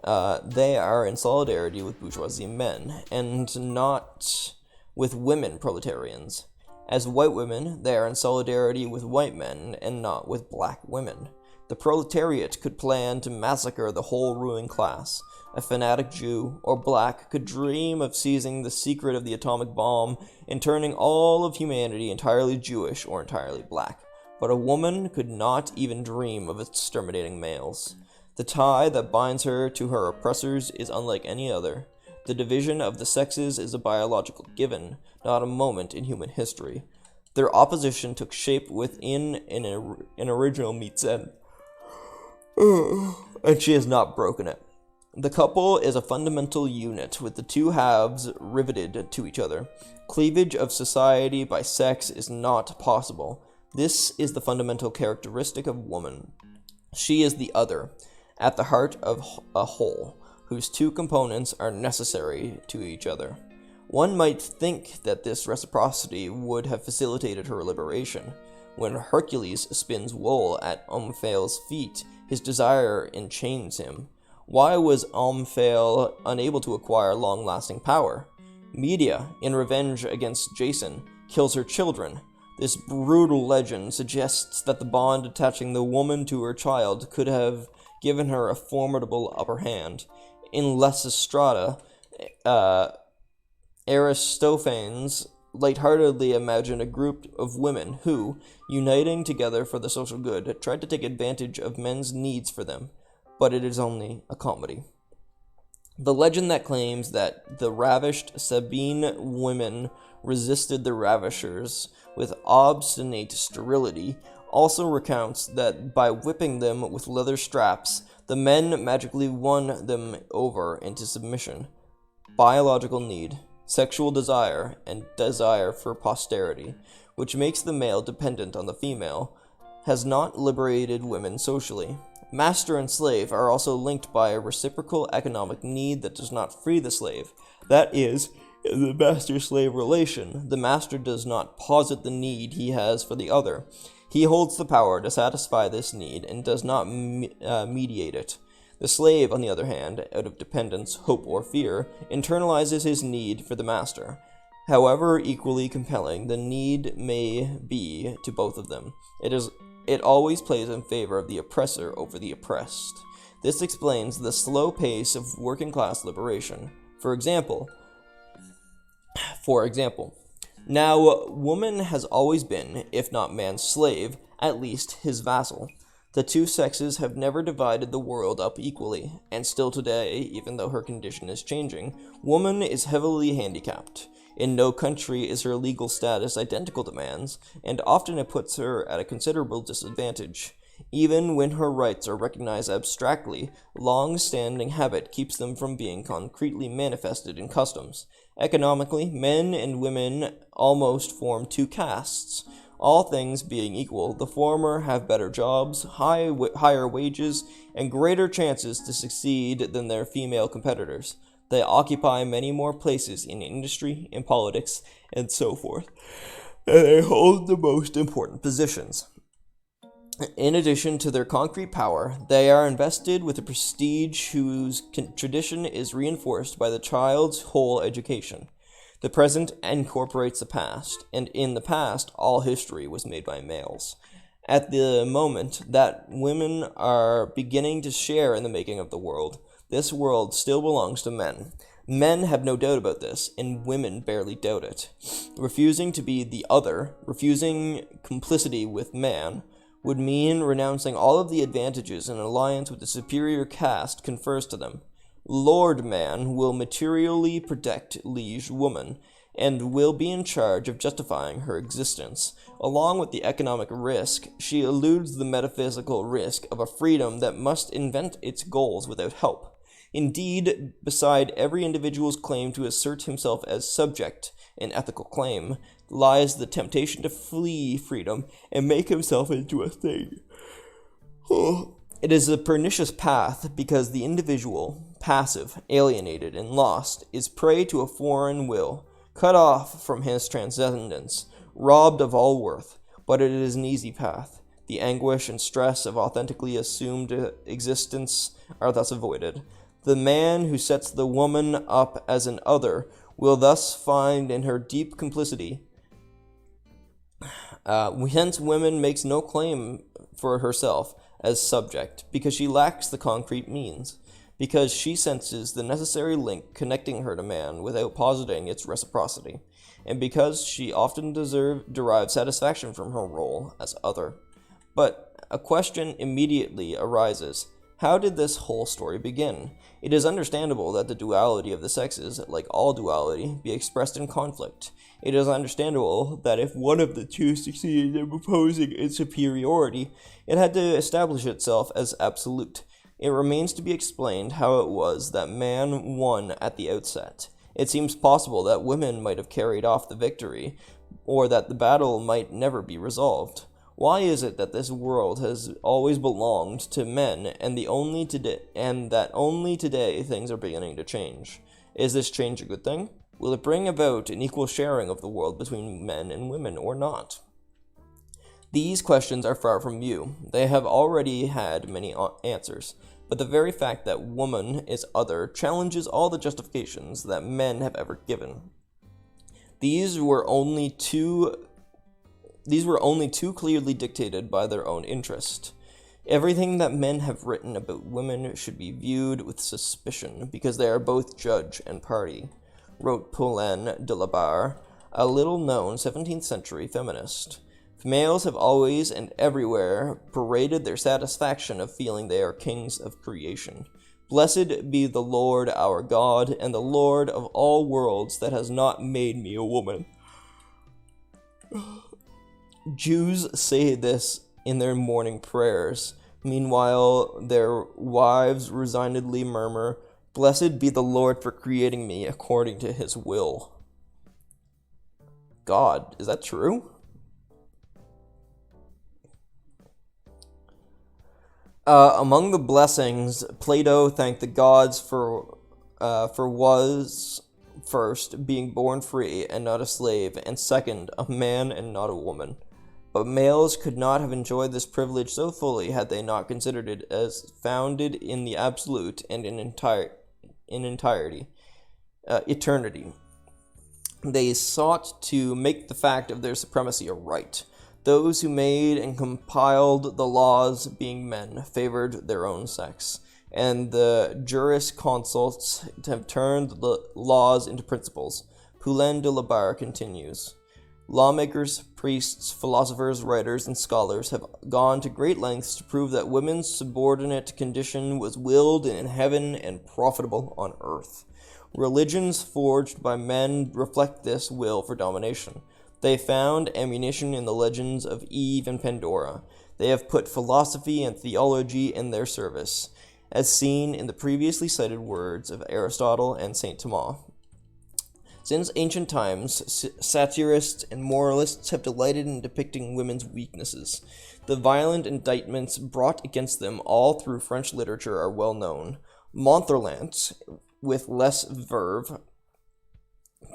A: they are in solidarity with bourgeoisie men, and not with women proletarians. As white women, they are in solidarity with white men, and not with black women. The proletariat could plan to massacre the whole ruling class. A fanatic Jew or black could dream of seizing the secret of the atomic bomb and turning all of humanity entirely Jewish or entirely black. But a woman could not even dream of exterminating males. The tie that binds her to her oppressors is unlike any other. The division of the sexes is a biological given, not a moment in human history. Their opposition took shape within an original meets end, and she has not broken it. The couple is a fundamental unit with the two halves riveted to each other. Cleavage of society by sex is not possible. This is the fundamental characteristic of woman. She is the other, at the heart of a whole, whose two components are necessary to each other. One might think that this reciprocity would have facilitated her liberation. When Hercules spins wool at Omphale's feet, his desire enchains him. Why was Omphale unable to acquire long-lasting power? Medea, in revenge against Jason, kills her children. This brutal legend suggests that the bond attaching the woman to her child could have given her a formidable upper hand. In Lysistrata, Aristophanes lightheartedly imagined a group of women who, uniting together for the social good, tried to take advantage of men's needs for them. But it is only a comedy. The legend that claims that the ravished Sabine women resisted the ravishers with obstinate sterility also recounts that by whipping them with leather straps, the men magically won them over into submission. Biological need, sexual desire, and desire for posterity, which makes the male dependent on the female, has not liberated women socially. Master and slave are also linked by a reciprocal economic need that does not free the slave. That is, in the master-slave relation, the master does not posit the need he has for the other. He holds the power to satisfy this need and does not mediate it. The slave, on the other hand, out of dependence, hope, or fear, internalizes his need for the master. However equally compelling the need may be to both of them, it always plays in favor of the oppressor over the oppressed. This explains the slow pace of working-class liberation. For example, now, woman has always been, if not man's slave, at least his vassal. The two sexes have never divided the world up equally, and still today, even though her condition is changing, woman is heavily handicapped. In no country is her legal status identical to man's, and often it puts her at a considerable disadvantage. Even when her rights are recognized abstractly, long-standing habit keeps them from being concretely manifested in customs. Economically, men and women almost form two castes. All things being equal, the former have better jobs, higher wages, and greater chances to succeed than their female competitors. They occupy many more places in industry, in politics, and so forth, and they hold the most important positions. In addition to their concrete power, they are invested with a prestige whose tradition is reinforced by the child's whole education. The present incorporates the past, and in the past, all history was made by males. At the moment that women are beginning to share in the making of the world, this world still belongs to men. Men have no doubt about this, and women barely doubt it. Refusing to be the other, refusing complicity with man, would mean renouncing all of the advantages an alliance with the superior caste confers to them. Lord Man will materially protect liege woman, and will be in charge of justifying her existence. Along with the economic risk, she eludes the metaphysical risk of a freedom that must invent its goals without help. Indeed, beside every individual's claim to assert himself as subject, an ethical claim, lies the temptation to flee freedom and make himself into a thing. It is a pernicious path because the individual, passive, alienated, and lost, is prey to a foreign will, cut off from his transcendence, robbed of all worth, but it is an easy path. The anguish and stress of authentically assumed existence are thus avoided. The man who sets the woman up as an other will thus find in her deep complicity. Hence, woman makes no claim for herself as subject, because she lacks the concrete means, because she senses the necessary link connecting her to man without positing its reciprocity, and because she often derives satisfaction from her role as other. But a question immediately arises. How did this whole story begin? It is understandable that the duality of the sexes, like all duality, be expressed in conflict. It is understandable that if one of the two succeeded in imposing its superiority, it had to establish itself as absolute. It remains to be explained how it was that man won at the outset. It seems possible that women might have carried off the victory, or that the battle might never be resolved. Why is it that this world has always belonged to men, and that only today things are beginning to change? Is this change a good thing? Will it bring about an equal sharing of the world between men and women, or not? These questions are far from new. They have already had many answers, but the very fact that woman is other challenges all the justifications that men have ever given. These were only too clearly dictated by their own interest. Everything that men have written about women should be viewed with suspicion, because they are both judge and party, wrote Pauline de la Barre, a little-known 17th-century feminist. The males have always and everywhere paraded their satisfaction of feeling they are kings of creation. Blessed be the Lord our God, and the Lord of all worlds that has not made me a woman. Jews say this in their morning prayers. Meanwhile, their wives resignedly murmur, Blessed be the Lord for creating me according to his will. God, is that true? Among the blessings, Plato thanked the gods for was first being born free and not a slave, and second, a man and not a woman. But males could not have enjoyed this privilege so fully had they not considered it as founded in the absolute and in eternity. They sought to make the fact of their supremacy a right. Those who made and compiled the laws, being men, favored their own sex, and the jurisconsults have turned the laws into principles. Poulain de la Barre continues. Lawmakers, priests, philosophers, writers, and scholars have gone to great lengths to prove that women's subordinate condition was willed in heaven and profitable on earth. Religions forged by men reflect this will for domination. They found ammunition in the legends of Eve and Pandora. They have put philosophy and theology in their service, as seen in the previously cited words of Aristotle and St. Thomas. Since ancient times, satirists and moralists have delighted in depicting women's weaknesses. The violent indictments brought against them all through French literature are well known. Montherlant, with less verve,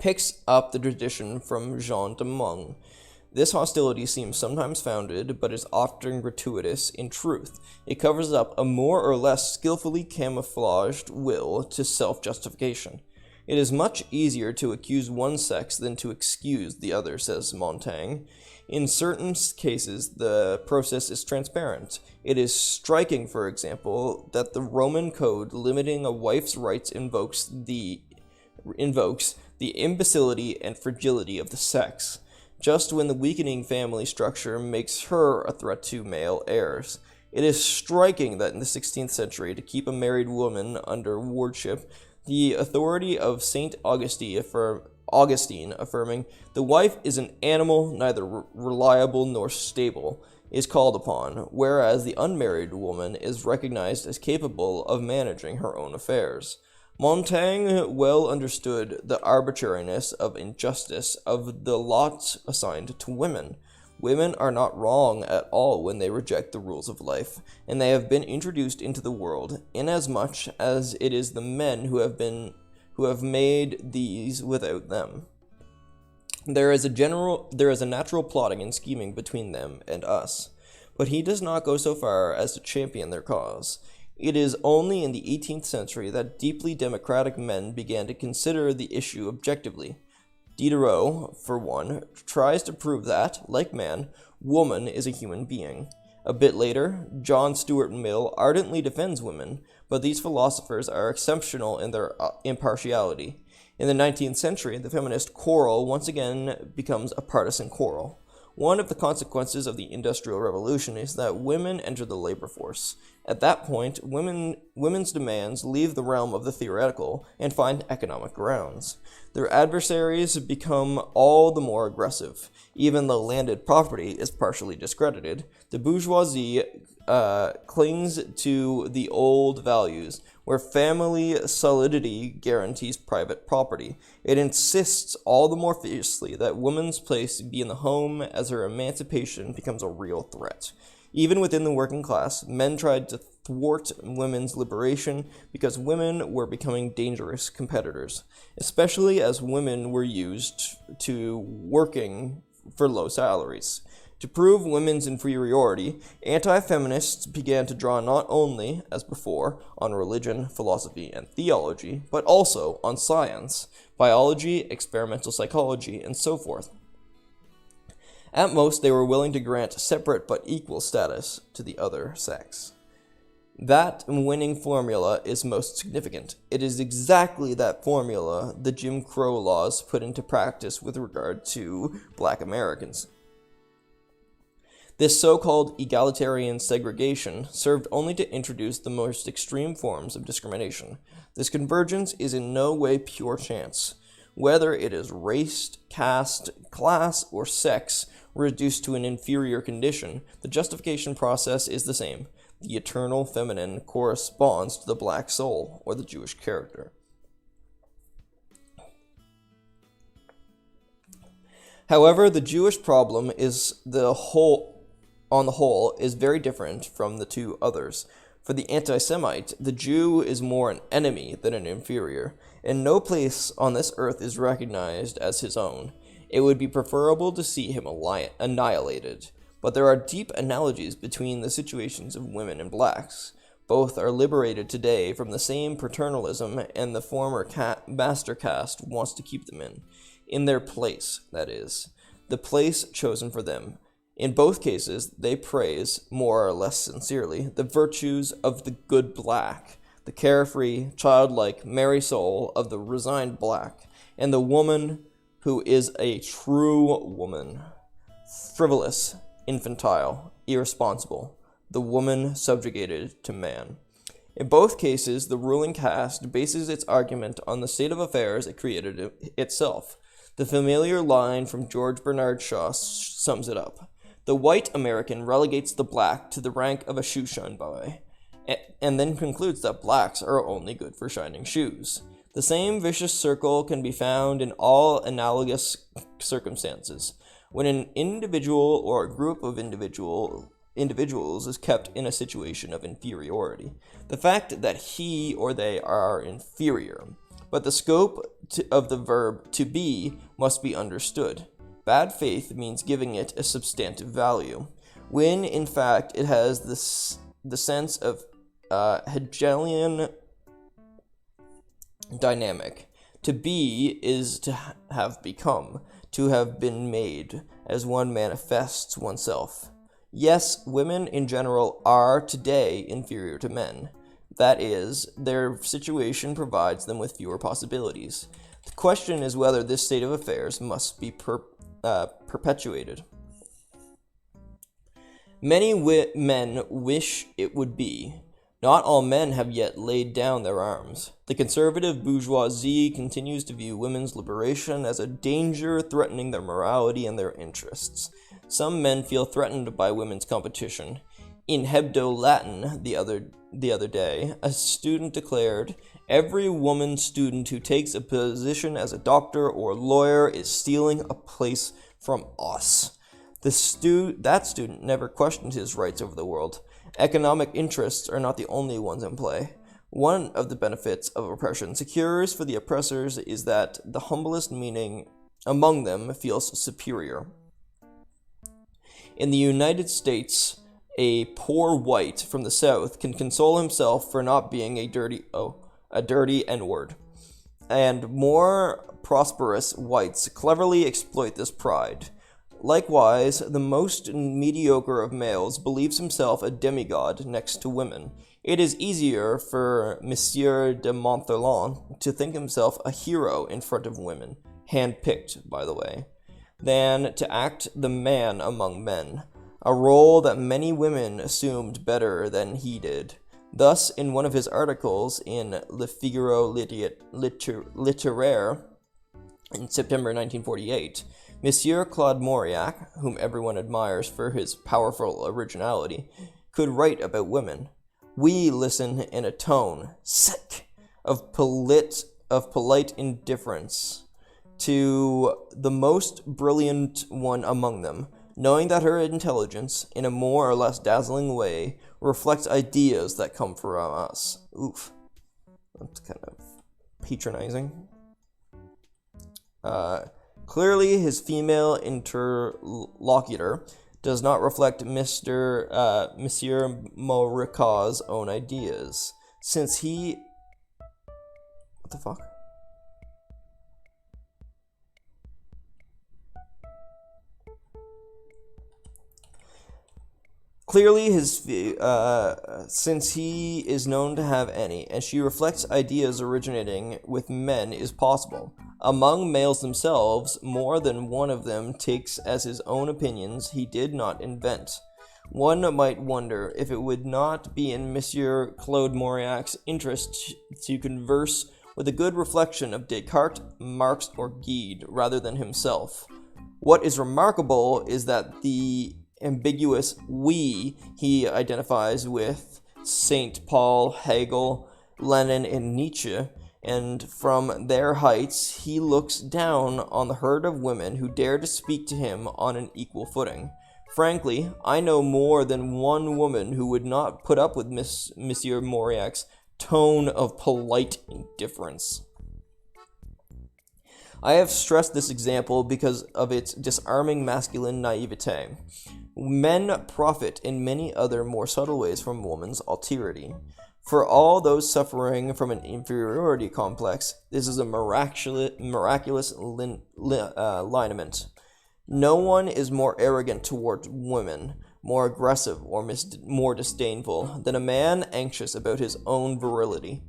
A: picks up the tradition from Jean de Meung. This hostility seems sometimes founded, but is often gratuitous in truth. It covers up a more or less skillfully camouflaged will to self-justification. It is much easier to accuse one sex than to excuse the other, says Montaigne. In certain cases, the process is transparent. It is striking, for example, that the Roman code limiting a wife's rights invokes the imbecility and fragility of the sex, just when the weakening family structure makes her a threat to male heirs. It is striking that in the 16th century, to keep a married woman under wardship, the authority of St. Augustine affirming, the wife is an animal neither reliable nor stable, is called upon, whereas the unmarried woman is recognized as capable of managing her own affairs. Montaigne well understood the arbitrariness of injustice of the lot assigned to women. Women are not wrong at all when they reject the rules of life, and they have been introduced into the world, inasmuch as it is the men who have made these without them. There is a natural plotting and scheming between them and us, but he does not go so far as to champion their cause. It is only in the 18th century that deeply democratic men began to consider the issue objectively. Diderot, for one, tries to prove that, like man, woman is a human being. A bit later, John Stuart Mill ardently defends women, but these philosophers are exceptional in their impartiality. In the 19th century, the feminist quarrel once again becomes a partisan quarrel. One of the consequences of the Industrial Revolution is that women enter the labor force. At that point, women's demands leave the realm of the theoretical and find economic grounds. Their adversaries become all the more aggressive. Even though landed property is partially discredited, the bourgeoisie clings to the old values, where family solidity guarantees private property. It insists all the more fiercely that woman's place be in the home, as her emancipation becomes a real threat. Even within the working class, men tried to thwart women's liberation because women were becoming dangerous competitors, especially as women were used to working for low salaries. To prove women's inferiority, anti-feminists began to draw not only, as before, on religion, philosophy, and theology, but also on science, biology, experimental psychology, and so forth. At most, they were willing to grant separate but equal status to the other sex. That winning formula is most significant. It is exactly that formula the Jim Crow laws put into practice with regard to Black Americans. This so-called egalitarian segregation served only to introduce the most extreme forms of discrimination. This convergence is in no way pure chance. Whether it is race, caste, class, or sex reduced to an inferior condition, the justification process is the same. The eternal feminine corresponds to the black soul, or the Jewish character. However, the Jewish problem on the whole, is very different from the two others. For the anti-Semite, the Jew is more an enemy than an inferior, and no place on this earth is recognized as his own. It would be preferable to see him annihilated. But there are deep analogies between the situations of women and blacks. Both are liberated today from the same paternalism, and the former master caste wants to keep them in their place, that is, the place chosen for them. In both cases, they praise, more or less sincerely, the virtues of the good black, the carefree, childlike, merry soul of the resigned black, and the woman who is a true woman, frivolous, infantile, irresponsible, the woman subjugated to man. In both cases, the ruling caste bases its argument on the state of affairs it created itself. The familiar line from George Bernard Shaw sums it up. The white American relegates the black to the rank of a shoe-shine boy, and then concludes that blacks are only good for shining shoes. The same vicious circle can be found in all analogous circumstances. When an individual or a group of individuals is kept in a situation of inferiority, the fact that he or they are inferior, but the scope of the verb to be must be understood. Bad faith means giving it a substantive value, when in fact it has the sense of Hegelian dynamic. To be is to have become, to have been made, as one manifests oneself. Yes, women in general are today inferior to men. That is, their situation provides them with fewer possibilities. The question is whether this state of affairs must be perpetuated. Many men wish it would be. Not all men have yet laid down their arms. The conservative bourgeoisie continues to view women's liberation as a danger threatening their morality and their interests. Some men feel threatened by women's competition. In Hebdo Latin the other day, a student declared, "Every woman student who takes a position as a doctor or lawyer is stealing a place from us." That student never questioned his rights over the world. Economic interests are not the only ones in play. One of the benefits of oppression secures for the oppressors is that the humblest meaning among them feels superior. In the United States, a poor white from the South can console himself for not being a dirty N-word. And more prosperous whites cleverly exploit this pride. Likewise, the most mediocre of males believes himself a demigod next to women. It is easier for Monsieur de Montherlant to think himself a hero in front of women, hand-picked, by the way, than to act the man among men, a role that many women assumed better than he did. Thus, in one of his articles in Le Figaro Littéraire in September 1948, Monsieur Claude Mauriac, whom everyone admires for his powerful originality, could write about women. We listen in a tone sick of polite indifference to the most brilliant one among them, knowing that her intelligence, in a more or less dazzling way, reflects ideas that come from us. Oof. That's kind of patronizing. Clearly, his female interlocutor does not reflect Monsieur Mauric's own ideas, since he... What the fuck? Clearly, since he is known to have any, and she reflects ideas originating with men, is possible. Among males themselves, more than one of them takes as his own opinions he did not invent. One might wonder if it would not be in Monsieur Claude Mauriac's interest to converse with a good reflection of Descartes, Marx, or Guide, rather than himself. What is remarkable is that the ambiguous we he identifies with St. Paul, Hegel, Lenin, and Nietzsche, and from their heights he looks down on the herd of women who dare to speak to him on an equal footing. Frankly, I know more than one woman who would not put up with Monsieur Mauriac's tone of polite indifference. I have stressed this example because of its disarming masculine naivete. Men profit in many other more subtle ways from woman's alterity. For all those suffering from an inferiority complex, this is a miraculous lineament. No one is more arrogant toward women, more aggressive or more disdainful than a man anxious about his own virility.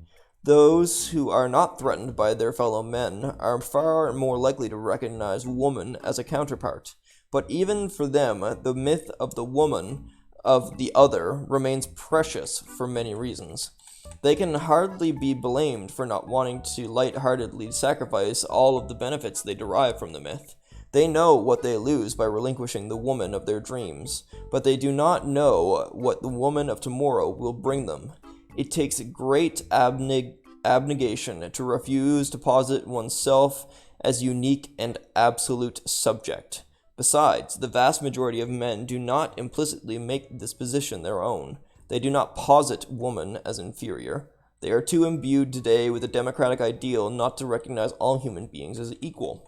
A: Those who are not threatened by their fellow men are far more likely to recognize woman as a counterpart. But even for them, the myth of the woman of the other remains precious for many reasons. They can hardly be blamed for not wanting to lightheartedly sacrifice all of the benefits they derive from the myth. They know what they lose by relinquishing the woman of their dreams, but they do not know what the woman of tomorrow will bring them. It takes great abnegation to refuse to posit oneself as unique and absolute subject. Besides, the vast majority of men do not implicitly make this position their own. They do not posit woman as inferior. They are too imbued today with a democratic ideal not to recognize all human beings as equal.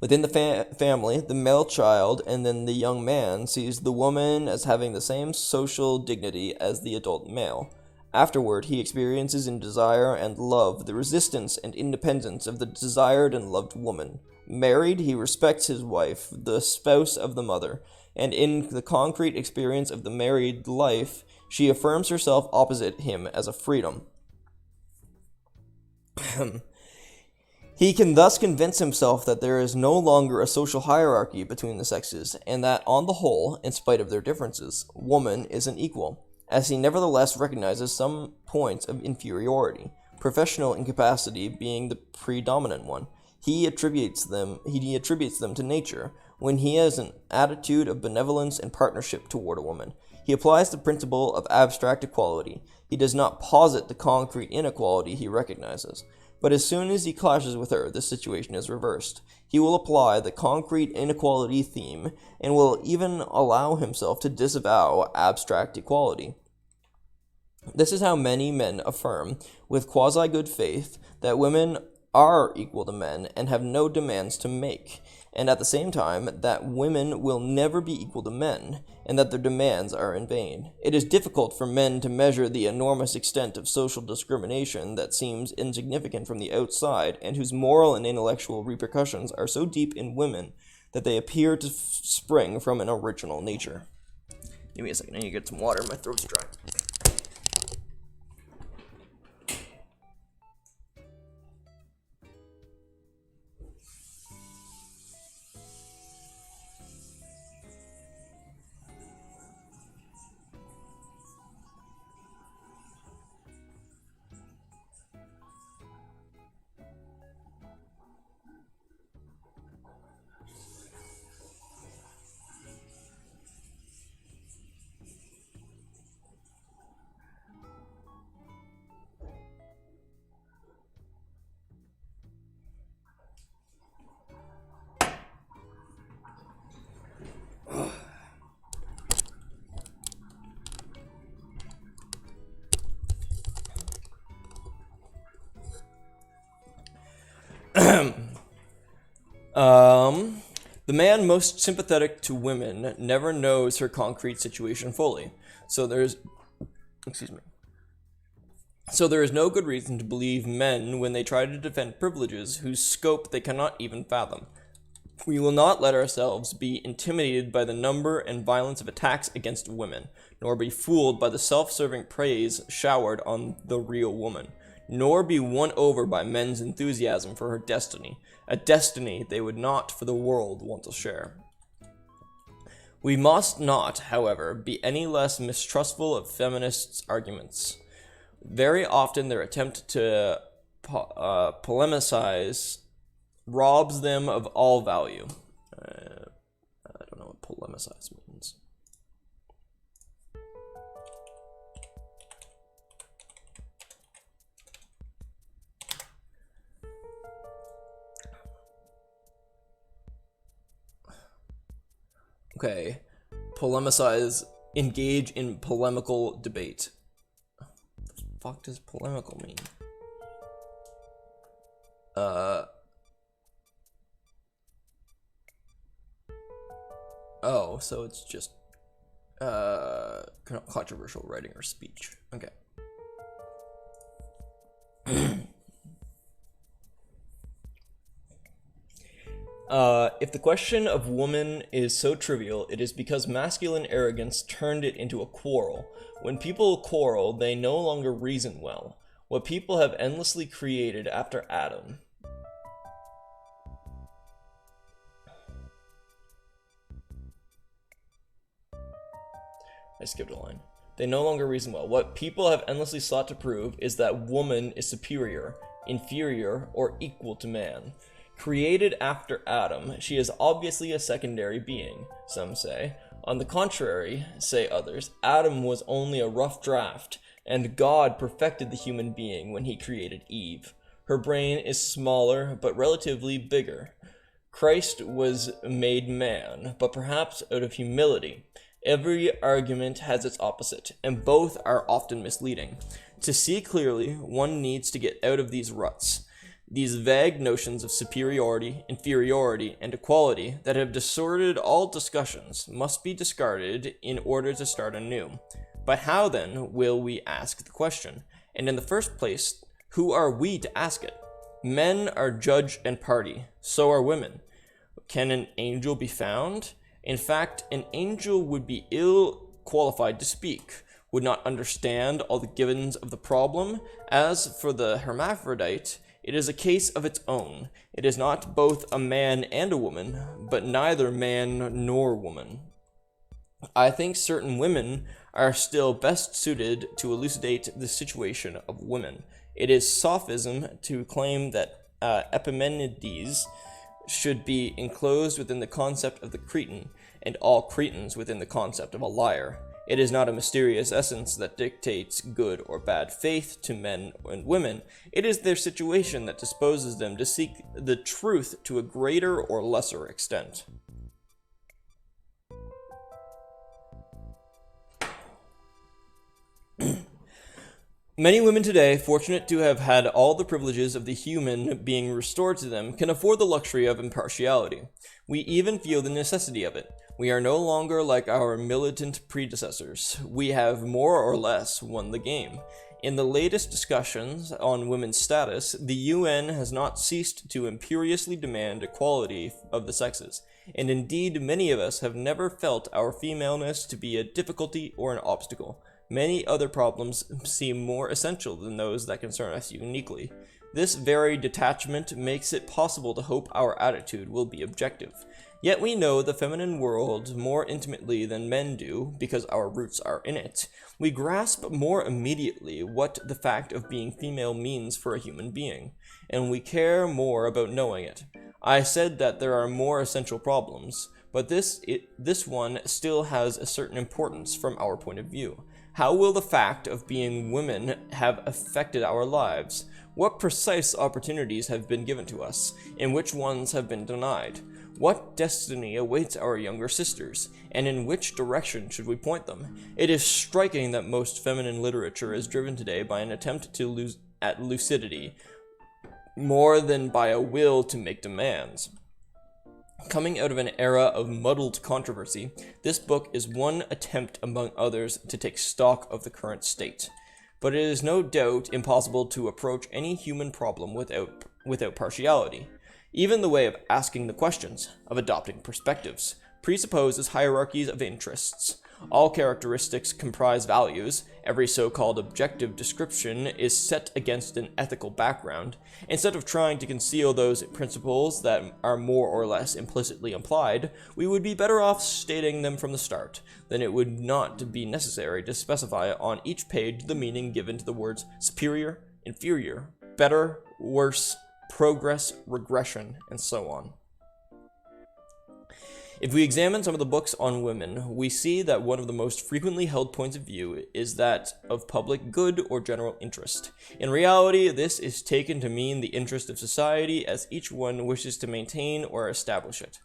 A: Within the family, the male child and then the young man sees the woman as having the same social dignity as the adult male. Afterward, he experiences in desire and love the resistance and independence of the desired and loved woman. Married, he respects his wife, the spouse of the mother, and in the concrete experience of the married life, she affirms herself opposite him as a freedom. He can thus convince himself that there is no longer a social hierarchy between the sexes, and that, on the whole, in spite of their differences, woman is an equal, as he nevertheless recognizes some points of inferiority, professional incapacity being the predominant one. He attributes them to nature, when he has an attitude of benevolence and partnership toward a woman. He applies the principle of abstract equality. He does not posit the concrete inequality he recognizes. But as soon as he clashes with her, the situation is reversed. He will apply the concrete inequality theme, and will even allow himself to disavow abstract equality. This is how many men affirm, with quasi-good faith, that women are equal to men and have no demands to make, and at the same time that women will never be equal to men, and that their demands are in vain. It is difficult for men to measure the enormous extent of social discrimination that seems insignificant from the outside, and whose moral and intellectual repercussions are so deep in women that they appear to spring from an original nature. Give me a second, I need to get some water, my throat's dry. The man most sympathetic to women never knows her concrete situation fully, so there is no good reason to believe men when they try to defend privileges whose scope they cannot even fathom. We will not let ourselves be intimidated by the number and violence of attacks against women, nor be fooled by the self-serving praise showered on the real woman, nor be won over by men's enthusiasm for her destiny, a destiny they would not for the world want to share. We must not, however, be any less mistrustful of feminists' arguments. Very often their attempt to polemicize robs them of all value. I don't know what polemicize means. Okay, polemicize, engage in polemical debate. What the fuck does polemical mean? Oh, so it's just controversial writing or speech. Okay. If the question of woman is so trivial, it is because masculine arrogance turned it into a quarrel. When people quarrel, they no longer reason well. What people have endlessly created after Adam. I skipped a line. They no longer reason well. What people have endlessly sought to prove is that woman is superior, inferior, or equal to man. Created after Adam, she is obviously a secondary being, some say. On the contrary, say others, Adam was only a rough draft, and God perfected the human being when he created Eve. Her brain is smaller, but relatively bigger. Christ was made man, but perhaps out of humility. Every argument has its opposite, and both are often misleading. To see clearly, one needs to get out of these ruts. These vague notions of superiority, inferiority, and equality that have distorted all discussions must be discarded in order to start anew. But how then will we ask the question? And in the first place, who are we to ask it? Men are judge and party, so are women. Can an angel be found? In fact, an angel would be ill qualified to speak, would not understand all the givens of the problem. As for the hermaphrodite, it is a case of its own. It is not both a man and a woman, but neither man nor woman. I think certain women are still best suited to elucidate the situation of women. It is sophism to claim that Epimenides should be enclosed within the concept of the Cretan, and all Cretans within the concept of a liar. It is not a mysterious essence that dictates good or bad faith to men and women. It is their situation that disposes them to seek the truth to a greater or lesser extent. Many women today, fortunate to have had all the privileges of the human being restored to them, can afford the luxury of impartiality. We even feel the necessity of it. We are no longer like our militant predecessors. We have more or less won the game. In the latest discussions on women's status, the UN has not ceased to imperiously demand equality of the sexes, and indeed many of us have never felt our femaleness to be a difficulty or an obstacle. Many other problems seem more essential than those that concern us uniquely. This very detachment makes it possible to hope our attitude will be objective. Yet we know the feminine world more intimately than men do, because our roots are in it. We grasp more immediately what the fact of being female means for a human being, and we care more about knowing it. I said that there are more essential problems, but this one still has a certain importance from our point of view. How will the fact of being women have affected our lives? What precise opportunities have been given to us, and which ones have been denied? What destiny awaits our younger sisters, and in which direction should we point them? It is striking that most feminine literature is driven today by an attempt to lose at lucidity, more than by a will to make demands. Coming out of an era of muddled controversy, this book is one attempt among others to take stock of the current state. But it is no doubt impossible to approach any human problem without partiality. Even the way of asking the questions, of adopting perspectives, presupposes hierarchies of interests. All characteristics comprise values. Every so-called objective description is set against an ethical background. Instead of trying to conceal those principles that are more or less implicitly implied, we would be better off stating them from the start. Then it would not be necessary to specify on each page the meaning given to the words superior, inferior, better, worse, progress, regression, and so on. If we examine some of the books on women, we see that one of the most frequently held points of view is that of public good or general interest. In reality, this is taken to mean the interest of society as each one wishes to maintain or establish it.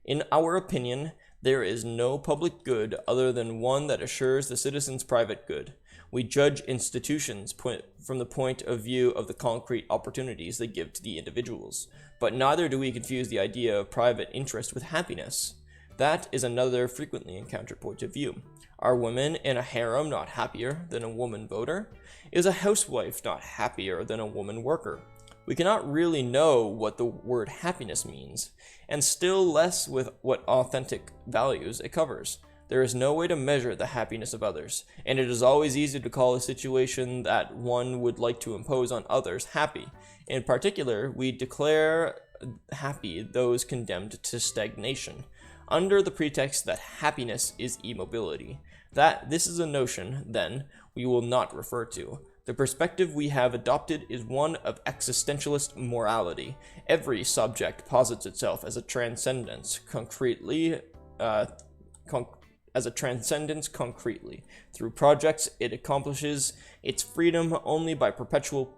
A: In our opinion, there is no public good other than one that assures the citizen's private good. We judge institutions from the point of view of the concrete opportunities they give to the individuals, but neither do we confuse the idea of private interest with happiness. That is another frequently encountered point of view. Are women in a harem not happier than a woman voter? Is a housewife not happier than a woman worker? We cannot really know what the word happiness means, and still less with what authentic values it covers. There is no way to measure the happiness of others, and it is always easy to call a situation that one would like to impose on others happy. In particular, we declare happy those condemned to stagnation, under the pretext that happiness is immobility. This is a notion, then, we will not refer to. The perspective we have adopted is one of existentialist morality. Every subject posits itself as a transcendence concretely. Through projects, it accomplishes its freedom only by perpetual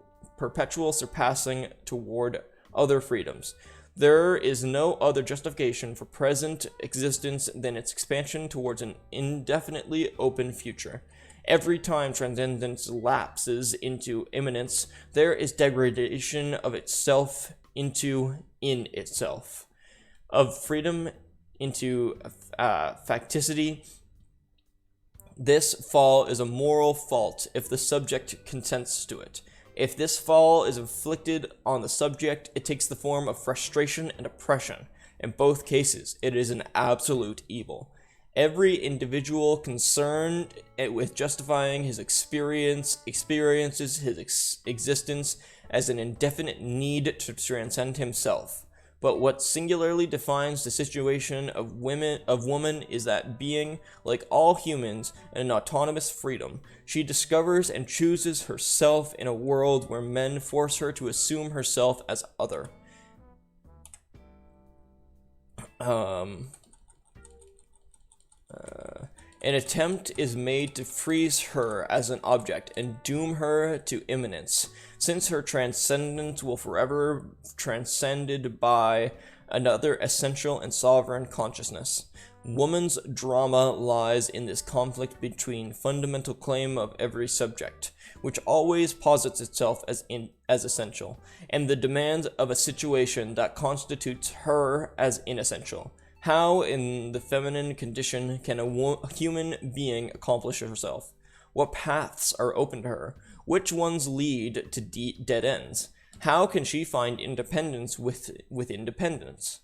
A: surpassing toward other freedoms. There is no other justification for present existence than its expansion towards an indefinitely open future. Every time transcendence lapses into immanence, there is degradation of itself into in itself, of freedom into facticity. This fall is a moral fault if the subject consents to it. If this fall is inflicted on the subject, it takes the form of frustration and oppression. In both cases, it is an absolute evil. Every individual concerned with justifying his experiences his existence as an indefinite need to transcend himself. But what singularly defines the situation of woman is that being, like all humans, an autonomous freedom. She discovers and chooses herself in a world where men force her to assume herself as other. An attempt is made to freeze her as an object and doom her to immanence, since her transcendence will forever transcended by another essential and sovereign consciousness. Woman's drama lies in this conflict between fundamental claim of every subject, which always posits itself as essential, and the demands of a situation that constitutes her as inessential. How, in the feminine condition, can a human being accomplish herself? What paths are open to her? Which ones lead to dead ends? How can she find independence with independence?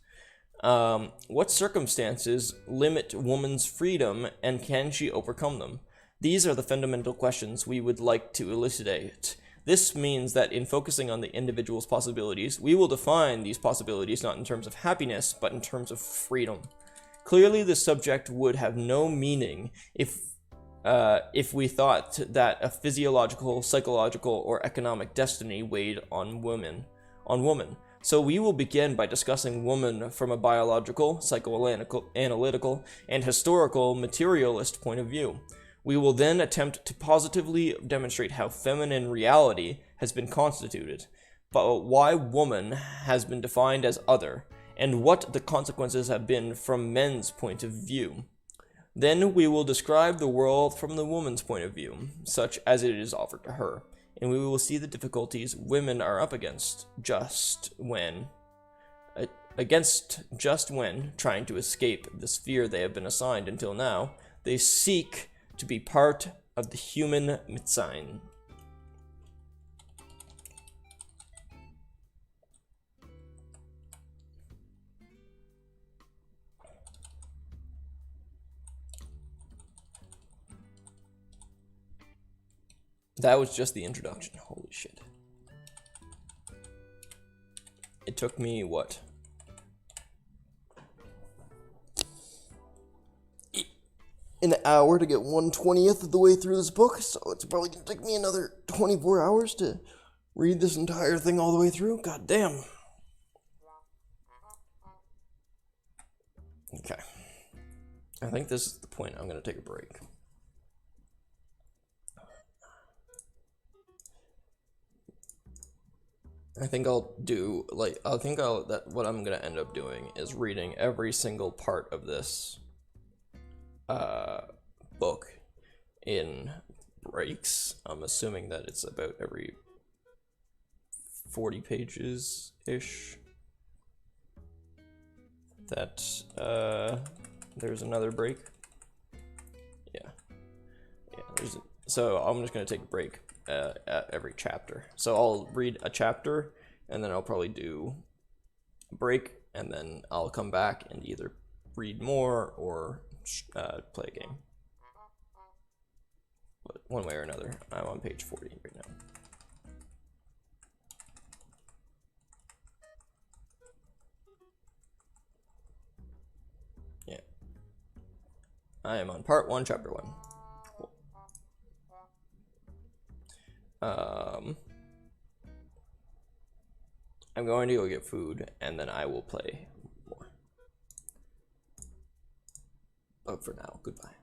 A: What circumstances limit woman's freedom, and can she overcome them? These are the fundamental questions we would like to elucidate. This means that in focusing on the individual's possibilities, we will define these possibilities not in terms of happiness, but in terms of freedom. Clearly, the subject would have no meaning if we thought that a physiological, psychological, or economic destiny weighed on woman. So we will begin by discussing woman from a biological, psychoanalytical, and historical materialist point of view. We will then attempt to positively demonstrate how feminine reality has been constituted, but why woman has been defined as other, and what the consequences have been from men's point of view. Then we will describe the world from the woman's point of view, such as it is offered to her, and we will see the difficulties women are up against just when, trying to escape the sphere they have been assigned until now, they seek to be part of the human Mitsein. That was just the introduction. Holy shit. It took me, what? An hour to get 1/20th of the way through this book, so it's probably gonna take me another 24 hours to read this entire thing all the way through. God damn. Okay. I think this is the point I'm gonna take a break. I think I'll do, like, what I'm gonna end up doing is reading every single part of this book in breaks. I'm assuming that it's about every 40 pages ish. That there's another break. Yeah. So I'm just gonna take a break at every chapter. So I'll read a chapter and then I'll probably do a break and then I'll come back and either read more or play a game. But one way or another, I'm on page 40 right now. Yeah. I am on part 1, chapter 1. Cool. I'm going to go get food and then I will play more. But for now, goodbye.